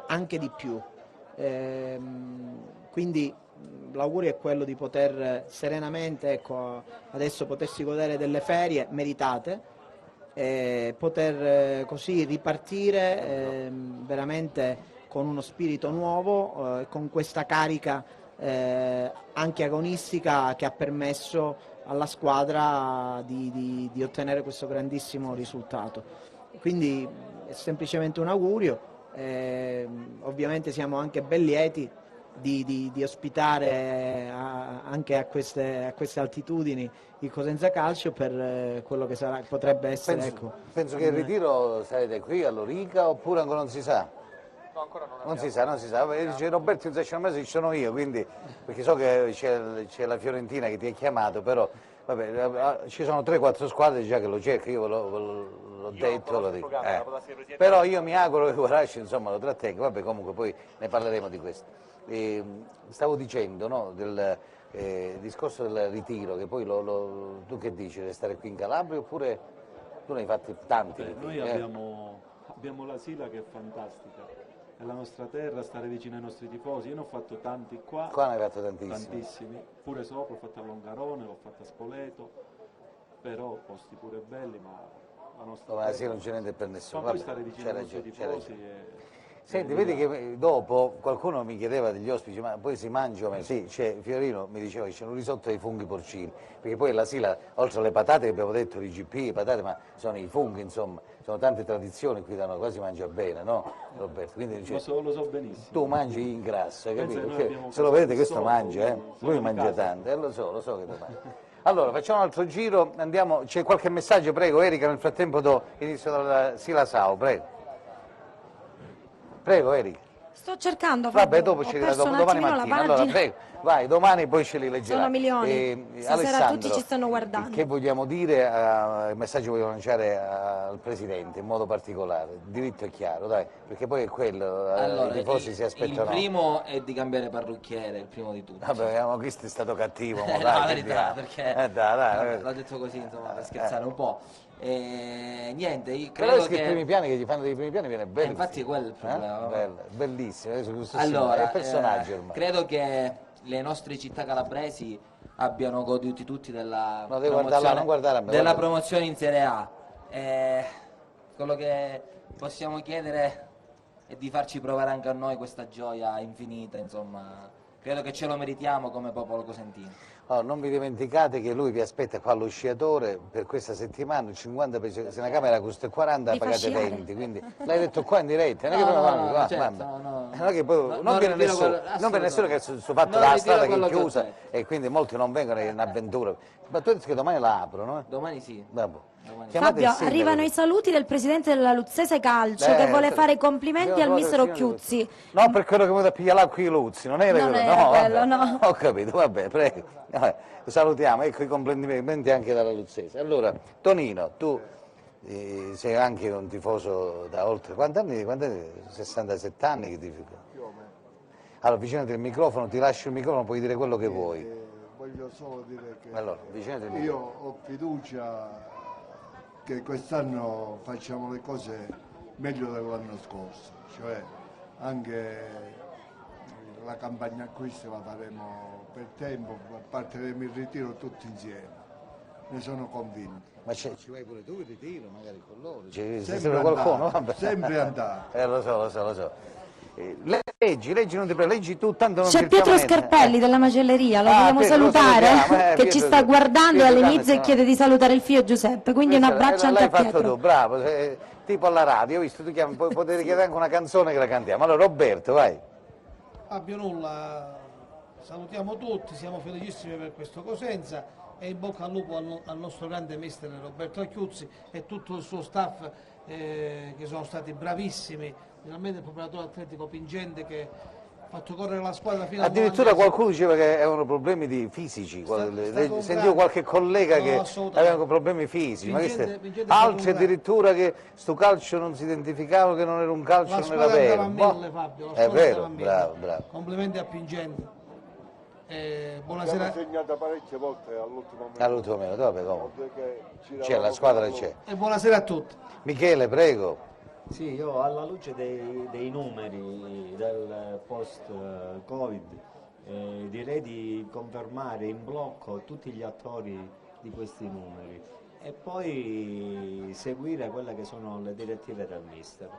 anche di più, quindi l'augurio è quello di poter serenamente, ecco, adesso potersi godere delle ferie meritate, poter così ripartire veramente con uno spirito nuovo, con questa carica anche agonistica che ha permesso alla squadra di ottenere questo grandissimo risultato. Quindi è semplicemente un augurio, ovviamente siamo anche ben lieti di ospitare anche a queste altitudini il Cosenza Calcio per quello che potrebbe essere. Penso che il ritiro sarete qui a Lorica oppure ancora non si sa? No, ancora non si sa. Dice Roberto in 16 mesi ci sono io, quindi, perché so che c'è la Fiorentina che ti ha chiamato, però vabbè, ci sono 3-4 squadre già che lo cercano, io ve l'ho detto, lo dico. Però io mi auguro che Guarasci insomma lo trattenga, vabbè, comunque poi ne parleremo di questo. Stavo dicendo, no, del discorso del ritiro, che poi tu che dici, restare qui in Calabria oppure tu ne hai fatti tanti? Noi abbiamo la Sila che è fantastica. È la nostra terra, stare vicino ai nostri tifosi. Io ne ho fatto tanti qua. Qua ne hai fatto tantissimi. Pure sopra, ho fatto a Longarone, l'ho fatto a Spoleto, però posti pure belli, ma sì, non c'è niente per nessuno. Ma poi Vabbè, stare vicino ai nostri tifosi Senti, vedi che dopo qualcuno mi chiedeva degli ospiti, ma poi si mangia? Sì, Fiorino mi diceva che c'è un risotto ai funghi porcini, perché poi la Sila, oltre alle patate che abbiamo detto, l'IGP, le patate, ma sono i funghi, insomma, sono tante tradizioni qui da noi, qua si mangia bene, no Roberto? Quindi, lo so benissimo. Tu mangi in grasso, hai capito? Penso che Perché noi se lo vedete questo sono- mangia, lui mangia tanto, lo so che tu mangi. Allora, facciamo un altro giro, andiamo, c'è qualche messaggio, prego Erika, nel frattempo do inizio dalla Sila Sao, prego. Prego Erika. Sto cercando, Vabbè, Fabio, dopo ho ce li perso un domani attimino la mattina. pagina. Allora, prego, vai, domani poi ce li leggerai. Sono milioni. Stasera Alessandro, tutti ci stanno guardando. che vogliamo dire, il messaggio vogliamo lanciare al Presidente in modo particolare? Il diritto è chiaro, dai, perché poi è quello, Allora, i tifosi si aspettano. il primo è di cambiare parrucchiere, il primo di tutti. Vabbè, questo è stato cattivo, mo, No, dai, la che verità, diamo. perché dai. l'ho detto così, insomma, per scherzare un po'. Niente, io Però credo che i primi piani che gli fanno dei primi piani viene bello. infatti quello è il problema. Bello, bellissimo, adesso questo è Allora, il personaggio ormai. credo che le nostre città calabresi abbiano goduti tutti della No, devi guardare là, non guardare a me, della guarda. promozione in Serie A. Quello che possiamo chiedere è di farci provare anche a noi questa gioia infinita, insomma, credo che ce lo meritiamo come popolo cosentino. Oh, non vi dimenticate che lui vi aspetta qua allo sciatore per questa settimana, il 50%, se una camera costa 40 Vi fa pagate sciare. 20, quindi l'hai detto qua in diretta, non è che No, poi no, mamma, no, va, certo, mamma. no. Non è che poi No, non viene ritiro nessuno, quello- non viene nessuno che su fatto Non dalla ritiro strada che quello è che ho chiusa detto. e quindi molti non vengono in avventura. Ma tu hai detto che domani la aprono, eh? Domani sì. Vabbè. Chiamate Fabio, il sindaco. arrivano i saluti del presidente della Luzzese Calcio che vuole fare i complimenti al mister Occhiuzzi. No, per quello che mi da pigliare qui i Luzzi, non era Non quello? era No, quello, vabbè. no. Ho capito, vabbè, prego. Salutiamo, ecco i complimenti anche dalla Luzzese. Allora, Tonino, tu sei anche un tifoso da oltre quanti anni? 67 anni che tifi? Allora, avvicinati al microfono, ti lascio il microfono, puoi dire quello che vuoi. Voglio solo dire che Allora, avvicinati al io microfono. ho fiducia che quest'anno facciamo le cose meglio dell'anno scorso, cioè anche la campagna acquisti la faremo per tempo, partiremo in ritiro tutti insieme, ne sono convinto. Ma ci vai pure tu in ritiro, magari con loro? C'è Sempre sempre qualcuno? andare, Vabbè. sempre andare. Lo so. Leggi, non ti prego, leggi tu, tanto non C'è Pietro niente. Scarpelli della Macelleria, lo Ah, vogliamo Pietro, lo salutare? salutiamo, che Pietro, ci sta guardando Pietro dall'inizio e Cannes, chiede di salutare il figlio Giuseppe, quindi un abbraccio anche a L'hai fatto Pietro. tu, bravo, tipo alla radio, ho visto, tu chiami, puoi poter chiedere anche una canzone che la cantiamo. Allora Roberto, vai. Fabio nulla, salutiamo tutti, siamo felicissimi per questo Cosenza e in bocca al lupo al nostro grande mister Roberto Occhiuzzi e tutto il suo staff che sono stati bravissimi, finalmente il preparatore atletico Pingente che ha fatto correre la squadra fino Addirittura al qualcuno diceva che avevano problemi fisici, stato sentivo bravo. qualche collega No, che assolutamente. avevano problemi fisici, Pingente è stato altri bravo. addirittura che sto calcio non si identificavano, che non era un calcio, La non era squadra vero. andava a mille, Fabio, la È squadra vero, andava a mille. bravo. Complimenti a Pingente. Abbiamo segnato parecchie volte all'ultimo minuto. All'ultimo minuto, vabbè, comunque. Oltre che ci C'è, davamo la squadra con c'è. E buonasera a tutti. Michele, prego. Sì, io alla luce dei numeri del post-Covid direi di confermare in blocco tutti gli attori di questi numeri e poi seguire quelle che sono le direttive del mister.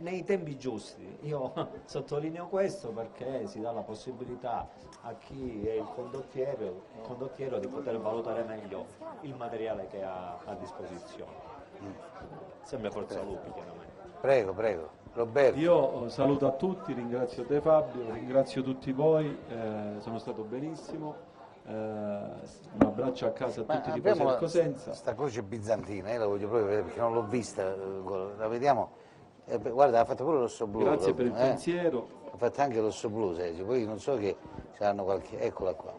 Nei tempi giusti, io sottolineo questo perché si dà la possibilità a chi è il condottiero di poter valutare meglio il materiale che ha a disposizione. Sempre Forza Lupi, chiaramente. Prego, Roberto. Io saluto a tutti, ringrazio te Fabio, ringrazio tutti voi, sono stato benissimo, un abbraccio a casa a tutti i tifosi del Cosenza. Questa croce bizantina, io la voglio proprio vedere perché non l'ho vista, la vediamo. Guarda, ha fatto pure rosso blu. Grazie per il pensiero. Ha fatto anche rosso blu, Sergio, poi non so che saranno qualche. Eccola qua.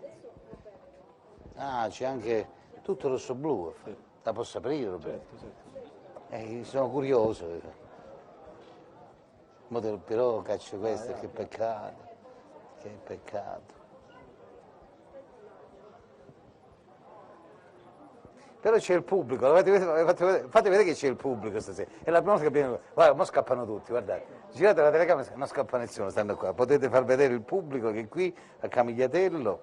Ah, c'è anche tutto rosso blu. La posso aprire, Roberto? Certo. Sono curioso. Però caccio questo, che peccato. Che peccato. Però c'è il pubblico, fate vedere che c'è il pubblico stasera. È la prima volta che abbiamo. Guarda, ora scappano tutti, guardate. Girate la telecamera, non scappa nessuno, stanno qua. Potete far vedere il pubblico che è qui a Camigliatello.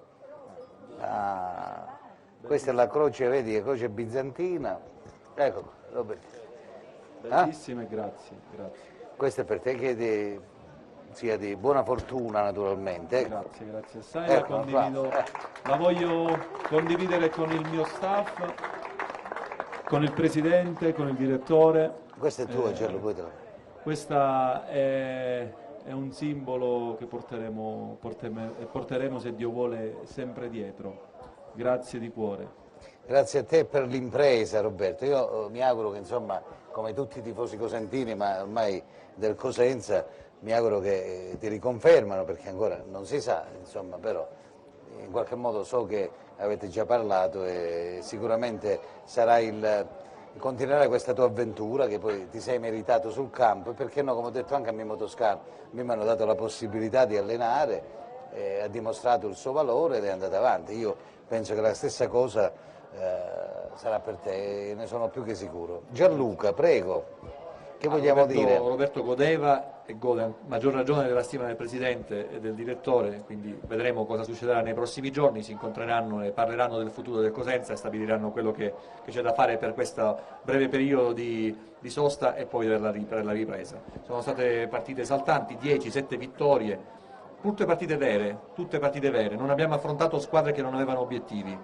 Questa è la croce, vedi, la croce bizantina. Ecco. Roberto. Bellissime, grazie. Questo è per te che sia di buona fortuna naturalmente. Grazie assai, la voglio condividere con il mio staff, con il presidente, con il direttore. Questo è tuo, Gello, poi te lo... Questa è un simbolo che porteremo, se Dio vuole, sempre dietro. Grazie di cuore. Grazie a te per l'impresa, Roberto. Io mi auguro che, insomma, come tutti i tifosi cosentini, ma ormai del Cosenza, mi auguro che ti riconfermano, perché ancora non si sa, insomma, però in qualche modo so che avete già parlato e sicuramente continuerai questa tua avventura che poi ti sei meritato sul campo, e perché no, come ho detto anche a Mimmo Toscano, mi hanno dato la possibilità di allenare, ha dimostrato il suo valore ed è andato avanti. Io penso che la stessa cosa sarà per te, ne sono più che sicuro. Gianluca, prego, che vogliamo dire? Roberto godeva e gode a maggior ragione della stima del Presidente e del Direttore, quindi vedremo cosa succederà nei prossimi giorni, si incontreranno e parleranno del futuro del Cosenza e stabiliranno quello che c'è da fare per questo breve periodo di sosta e poi per la ripresa. Sono state partite esaltanti, 10-7 vittorie, tutte partite vere, non abbiamo affrontato squadre che non avevano obiettivi.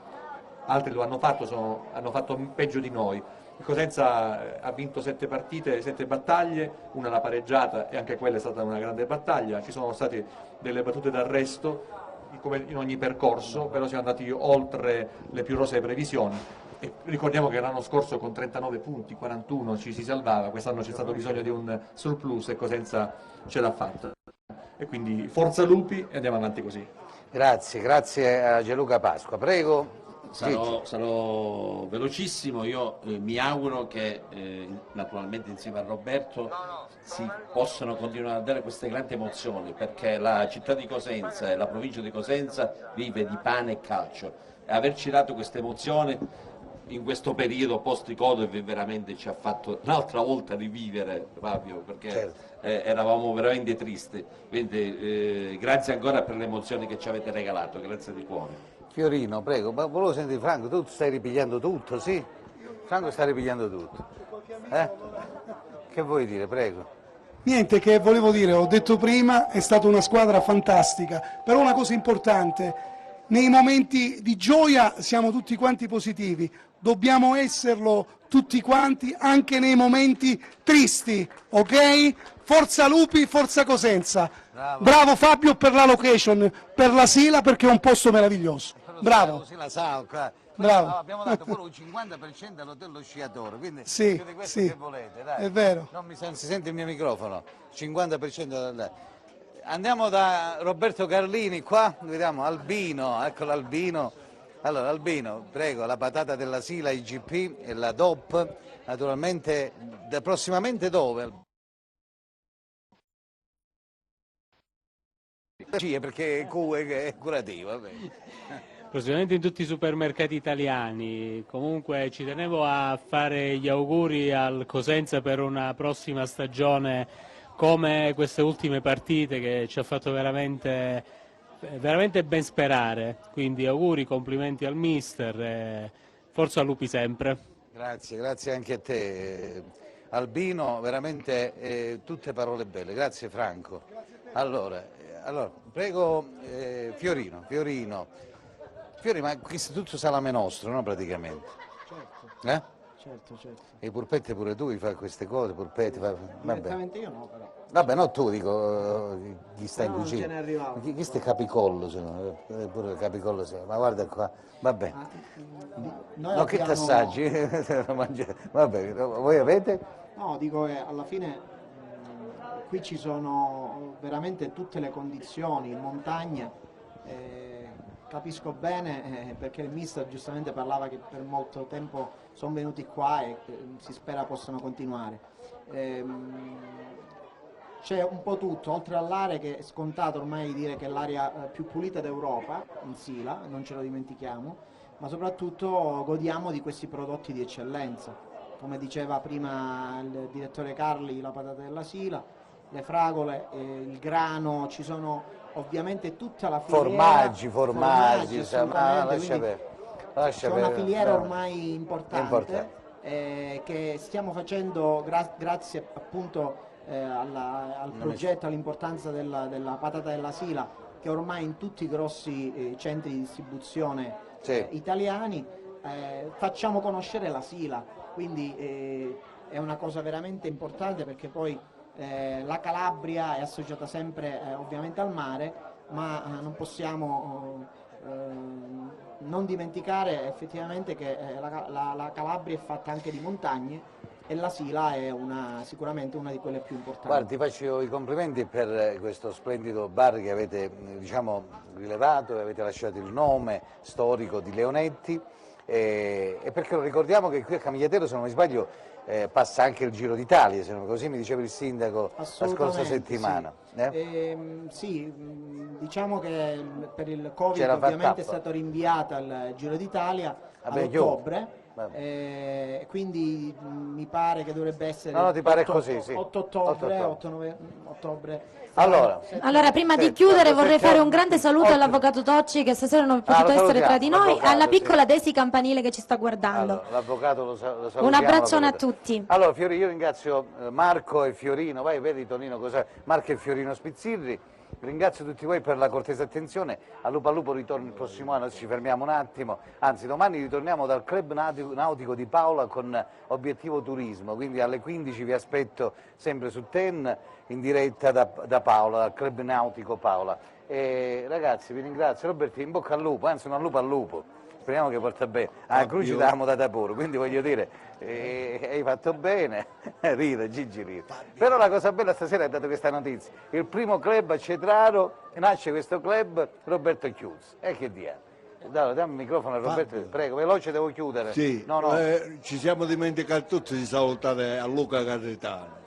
Altri lo hanno fatto, hanno fatto peggio di noi. Il Cosenza ha vinto 7 partite, 7 battaglie, una l'ha pareggiata e anche quella è stata una grande battaglia. Ci sono state delle battute d'arresto, come in ogni percorso, però siamo andati oltre le più rosee previsioni. E ricordiamo che l'anno scorso con 39 punti, 41 ci si salvava, quest'anno c'è stato bisogno di un surplus e Cosenza ce l'ha fatta. E quindi forza Lupi e andiamo avanti così. Grazie a Gianluca Pasqua, prego. Sarò velocissimo, io mi auguro che naturalmente insieme a Roberto si possano continuare a dare queste grandi emozioni, perché la città di Cosenza e la provincia di Cosenza vive di pane e calcio, e averci dato questa emozione in questo periodo post-Covid veramente ci ha fatto un'altra volta rivivere, Fabio, perché eravamo veramente tristi, quindi grazie ancora per le emozioni che ci avete regalato, grazie di cuore. Fiorino, prego, ma volevo sentire Franco, tu stai ripigliando tutto, sì? Franco sta ripigliando tutto. Che vuoi dire, prego? Niente, che volevo dire, ho detto prima, è stata una squadra fantastica, però una cosa importante, nei momenti di gioia siamo tutti quanti positivi, dobbiamo esserlo tutti quanti anche nei momenti tristi, ok? Forza Lupi, forza Cosenza. Bravo Fabio per la location, per la Sila, perché è un posto meraviglioso. Bravo. Così la sa, bravo. Abbiamo dato pure un 50% all'hotel Sciatore, quindi sì, più di questo sì, che volete, dai. è vero. Non si sente il mio microfono, 50%. Andiamo da Roberto Carlini, qua, vediamo, Albino, ecco l'Albino. Allora, Albino, prego, la patata della Sila, IGP e la DOP, naturalmente, prossimamente dove? Perché è curativo. Prossimamente in tutti i supermercati italiani. Comunque ci tenevo a fare gli auguri al Cosenza per una prossima stagione come queste ultime partite, che ci ha fatto veramente ben sperare. Quindi auguri, complimenti al mister, forza Lupi sempre. Grazie anche a te Albino, veramente tutte parole belle, grazie Franco. Allora prego Fiorino, ma questo tutto salame nostro, no, praticamente? Certo. Certo. E i purpetti pure tu fai queste cose, purpetti? Direttamente io no, però. Vabbè, no, tu dico, chi sta in Non ce ne cucina? arrivavo. Chi sta Capicollo, pure Capicollo, ma guarda qua, vabbè. No, che t'assaggi? Vabbè, voi avete? No, dico che alla fine qui ci sono veramente tutte le condizioni in montagna, capisco bene perché il mister giustamente parlava che per molto tempo sono venuti qua e si spera possano continuare. C'è un po' tutto, oltre all'area che è scontato ormai dire che è l'area più pulita d'Europa, in Sila, non ce lo dimentichiamo, ma soprattutto godiamo di questi prodotti di eccellenza. Come diceva prima il direttore Carli, la patata della Sila, le fragole, il grano, ci sono ovviamente tutta la filiera. Formaggi, assolutamente, lascia c'è una filiera ormai importante che stiamo facendo grazie appunto al progetto, all'importanza della patata della Sila, che ormai in tutti i grossi centri di distribuzione italiani facciamo conoscere la Sila, quindi è una cosa veramente importante, perché poi la Calabria è associata sempre ovviamente al mare, ma non possiamo non dimenticare effettivamente che la Calabria è fatta anche di montagne, e la Sila è sicuramente una di quelle più importanti. Guarda, ti faccio i complimenti per questo splendido bar che avete, diciamo, rilevato, avete lasciato il nome storico di Leonetti, e perché lo ricordiamo che qui a Camigliatello, se non mi sbaglio, passa anche il Giro d'Italia, così mi diceva il sindaco la scorsa settimana. Sì, diciamo che per il Covid ovviamente è stato rinviato il Giro d'Italia ad ottobre. Quindi mi pare che dovrebbe essere 8 ottobre. Allora, prima di chiudere vorrei fare un grande saluto all'avvocato Tocci, che stasera non è potuto essere tra di noi, e alla piccola Desi Campanile che ci sta guardando. Allora, l'avvocato lo salutiamo. Un abbraccione a tutti. Allora, Fiori, io ringrazio Marco e Fiorino, vai, vedi Tonino cos'è, Marco e Fiorino Spizzirri. Ringrazio tutti voi per la cortese attenzione. A Lupo ritorno il prossimo anno, ci fermiamo un attimo, anzi domani ritorniamo dal Club Nautico di Paola con Obiettivo Turismo, quindi alle 15 vi aspetto sempre su TEN in diretta da Paola, dal Club Nautico Paola. E ragazzi, vi ringrazio, Roberto, in bocca al lupo, anzi un lupo al lupo. Speriamo che porta bene. A Cruci l'avevamo data pure, quindi voglio dire, hai fatto bene, ride, Gigi ride. Però la cosa bella stasera è dato questa notizia. Il primo club a Cetraro, nasce questo club Roberto Chiuz. E che dia? Dammi il microfono a Roberto, prego, veloce, devo chiudere. Sì, no. Ci siamo dimenticati tutti di salutare a Luca Carritano.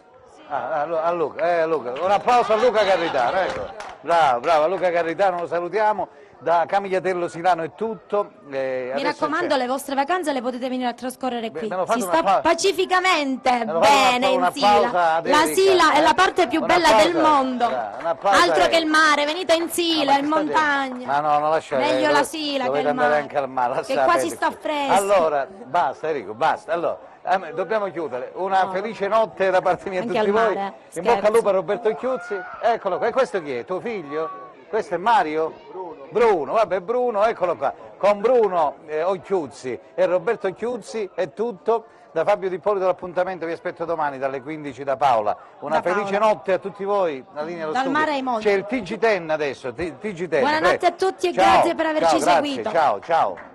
A Luca, un applauso a Luca Carritano, ecco. Bravo, a Luca Carritano lo salutiamo. Da Camigliatello Silano è tutto. Mi raccomando, le vostre vacanze le potete venire a trascorrere qui. Si sta pacificamente bene in Sila. La Sila è la parte più bella del mondo. Altro che il mare, venite in Sila, in montagna. Ma no, non lasciate. Meglio la Sila che il mare. Anche al mare, che qua si sta fresco. Allora, basta Enrico, basta. Allora, dobbiamo chiudere. Una felice notte da parte mia a tutti voi. In bocca al lupo a Roberto Chiuzzi. Eccolo qua. E questo chi è? Tuo figlio? Questo è Mario? Bruno, vabbè, Bruno, eccolo qua. Con Bruno Chiuzzi e Roberto Chiuzzi è tutto. Da Fabio Di Ippolito l'appuntamento vi aspetto domani dalle 15 da Paola. Una felice notte a tutti voi. La linea allo studio. Mare ai monti. C'è il TG10 adesso. TG10. Buonanotte a tutti e grazie per averci seguito. Ciao.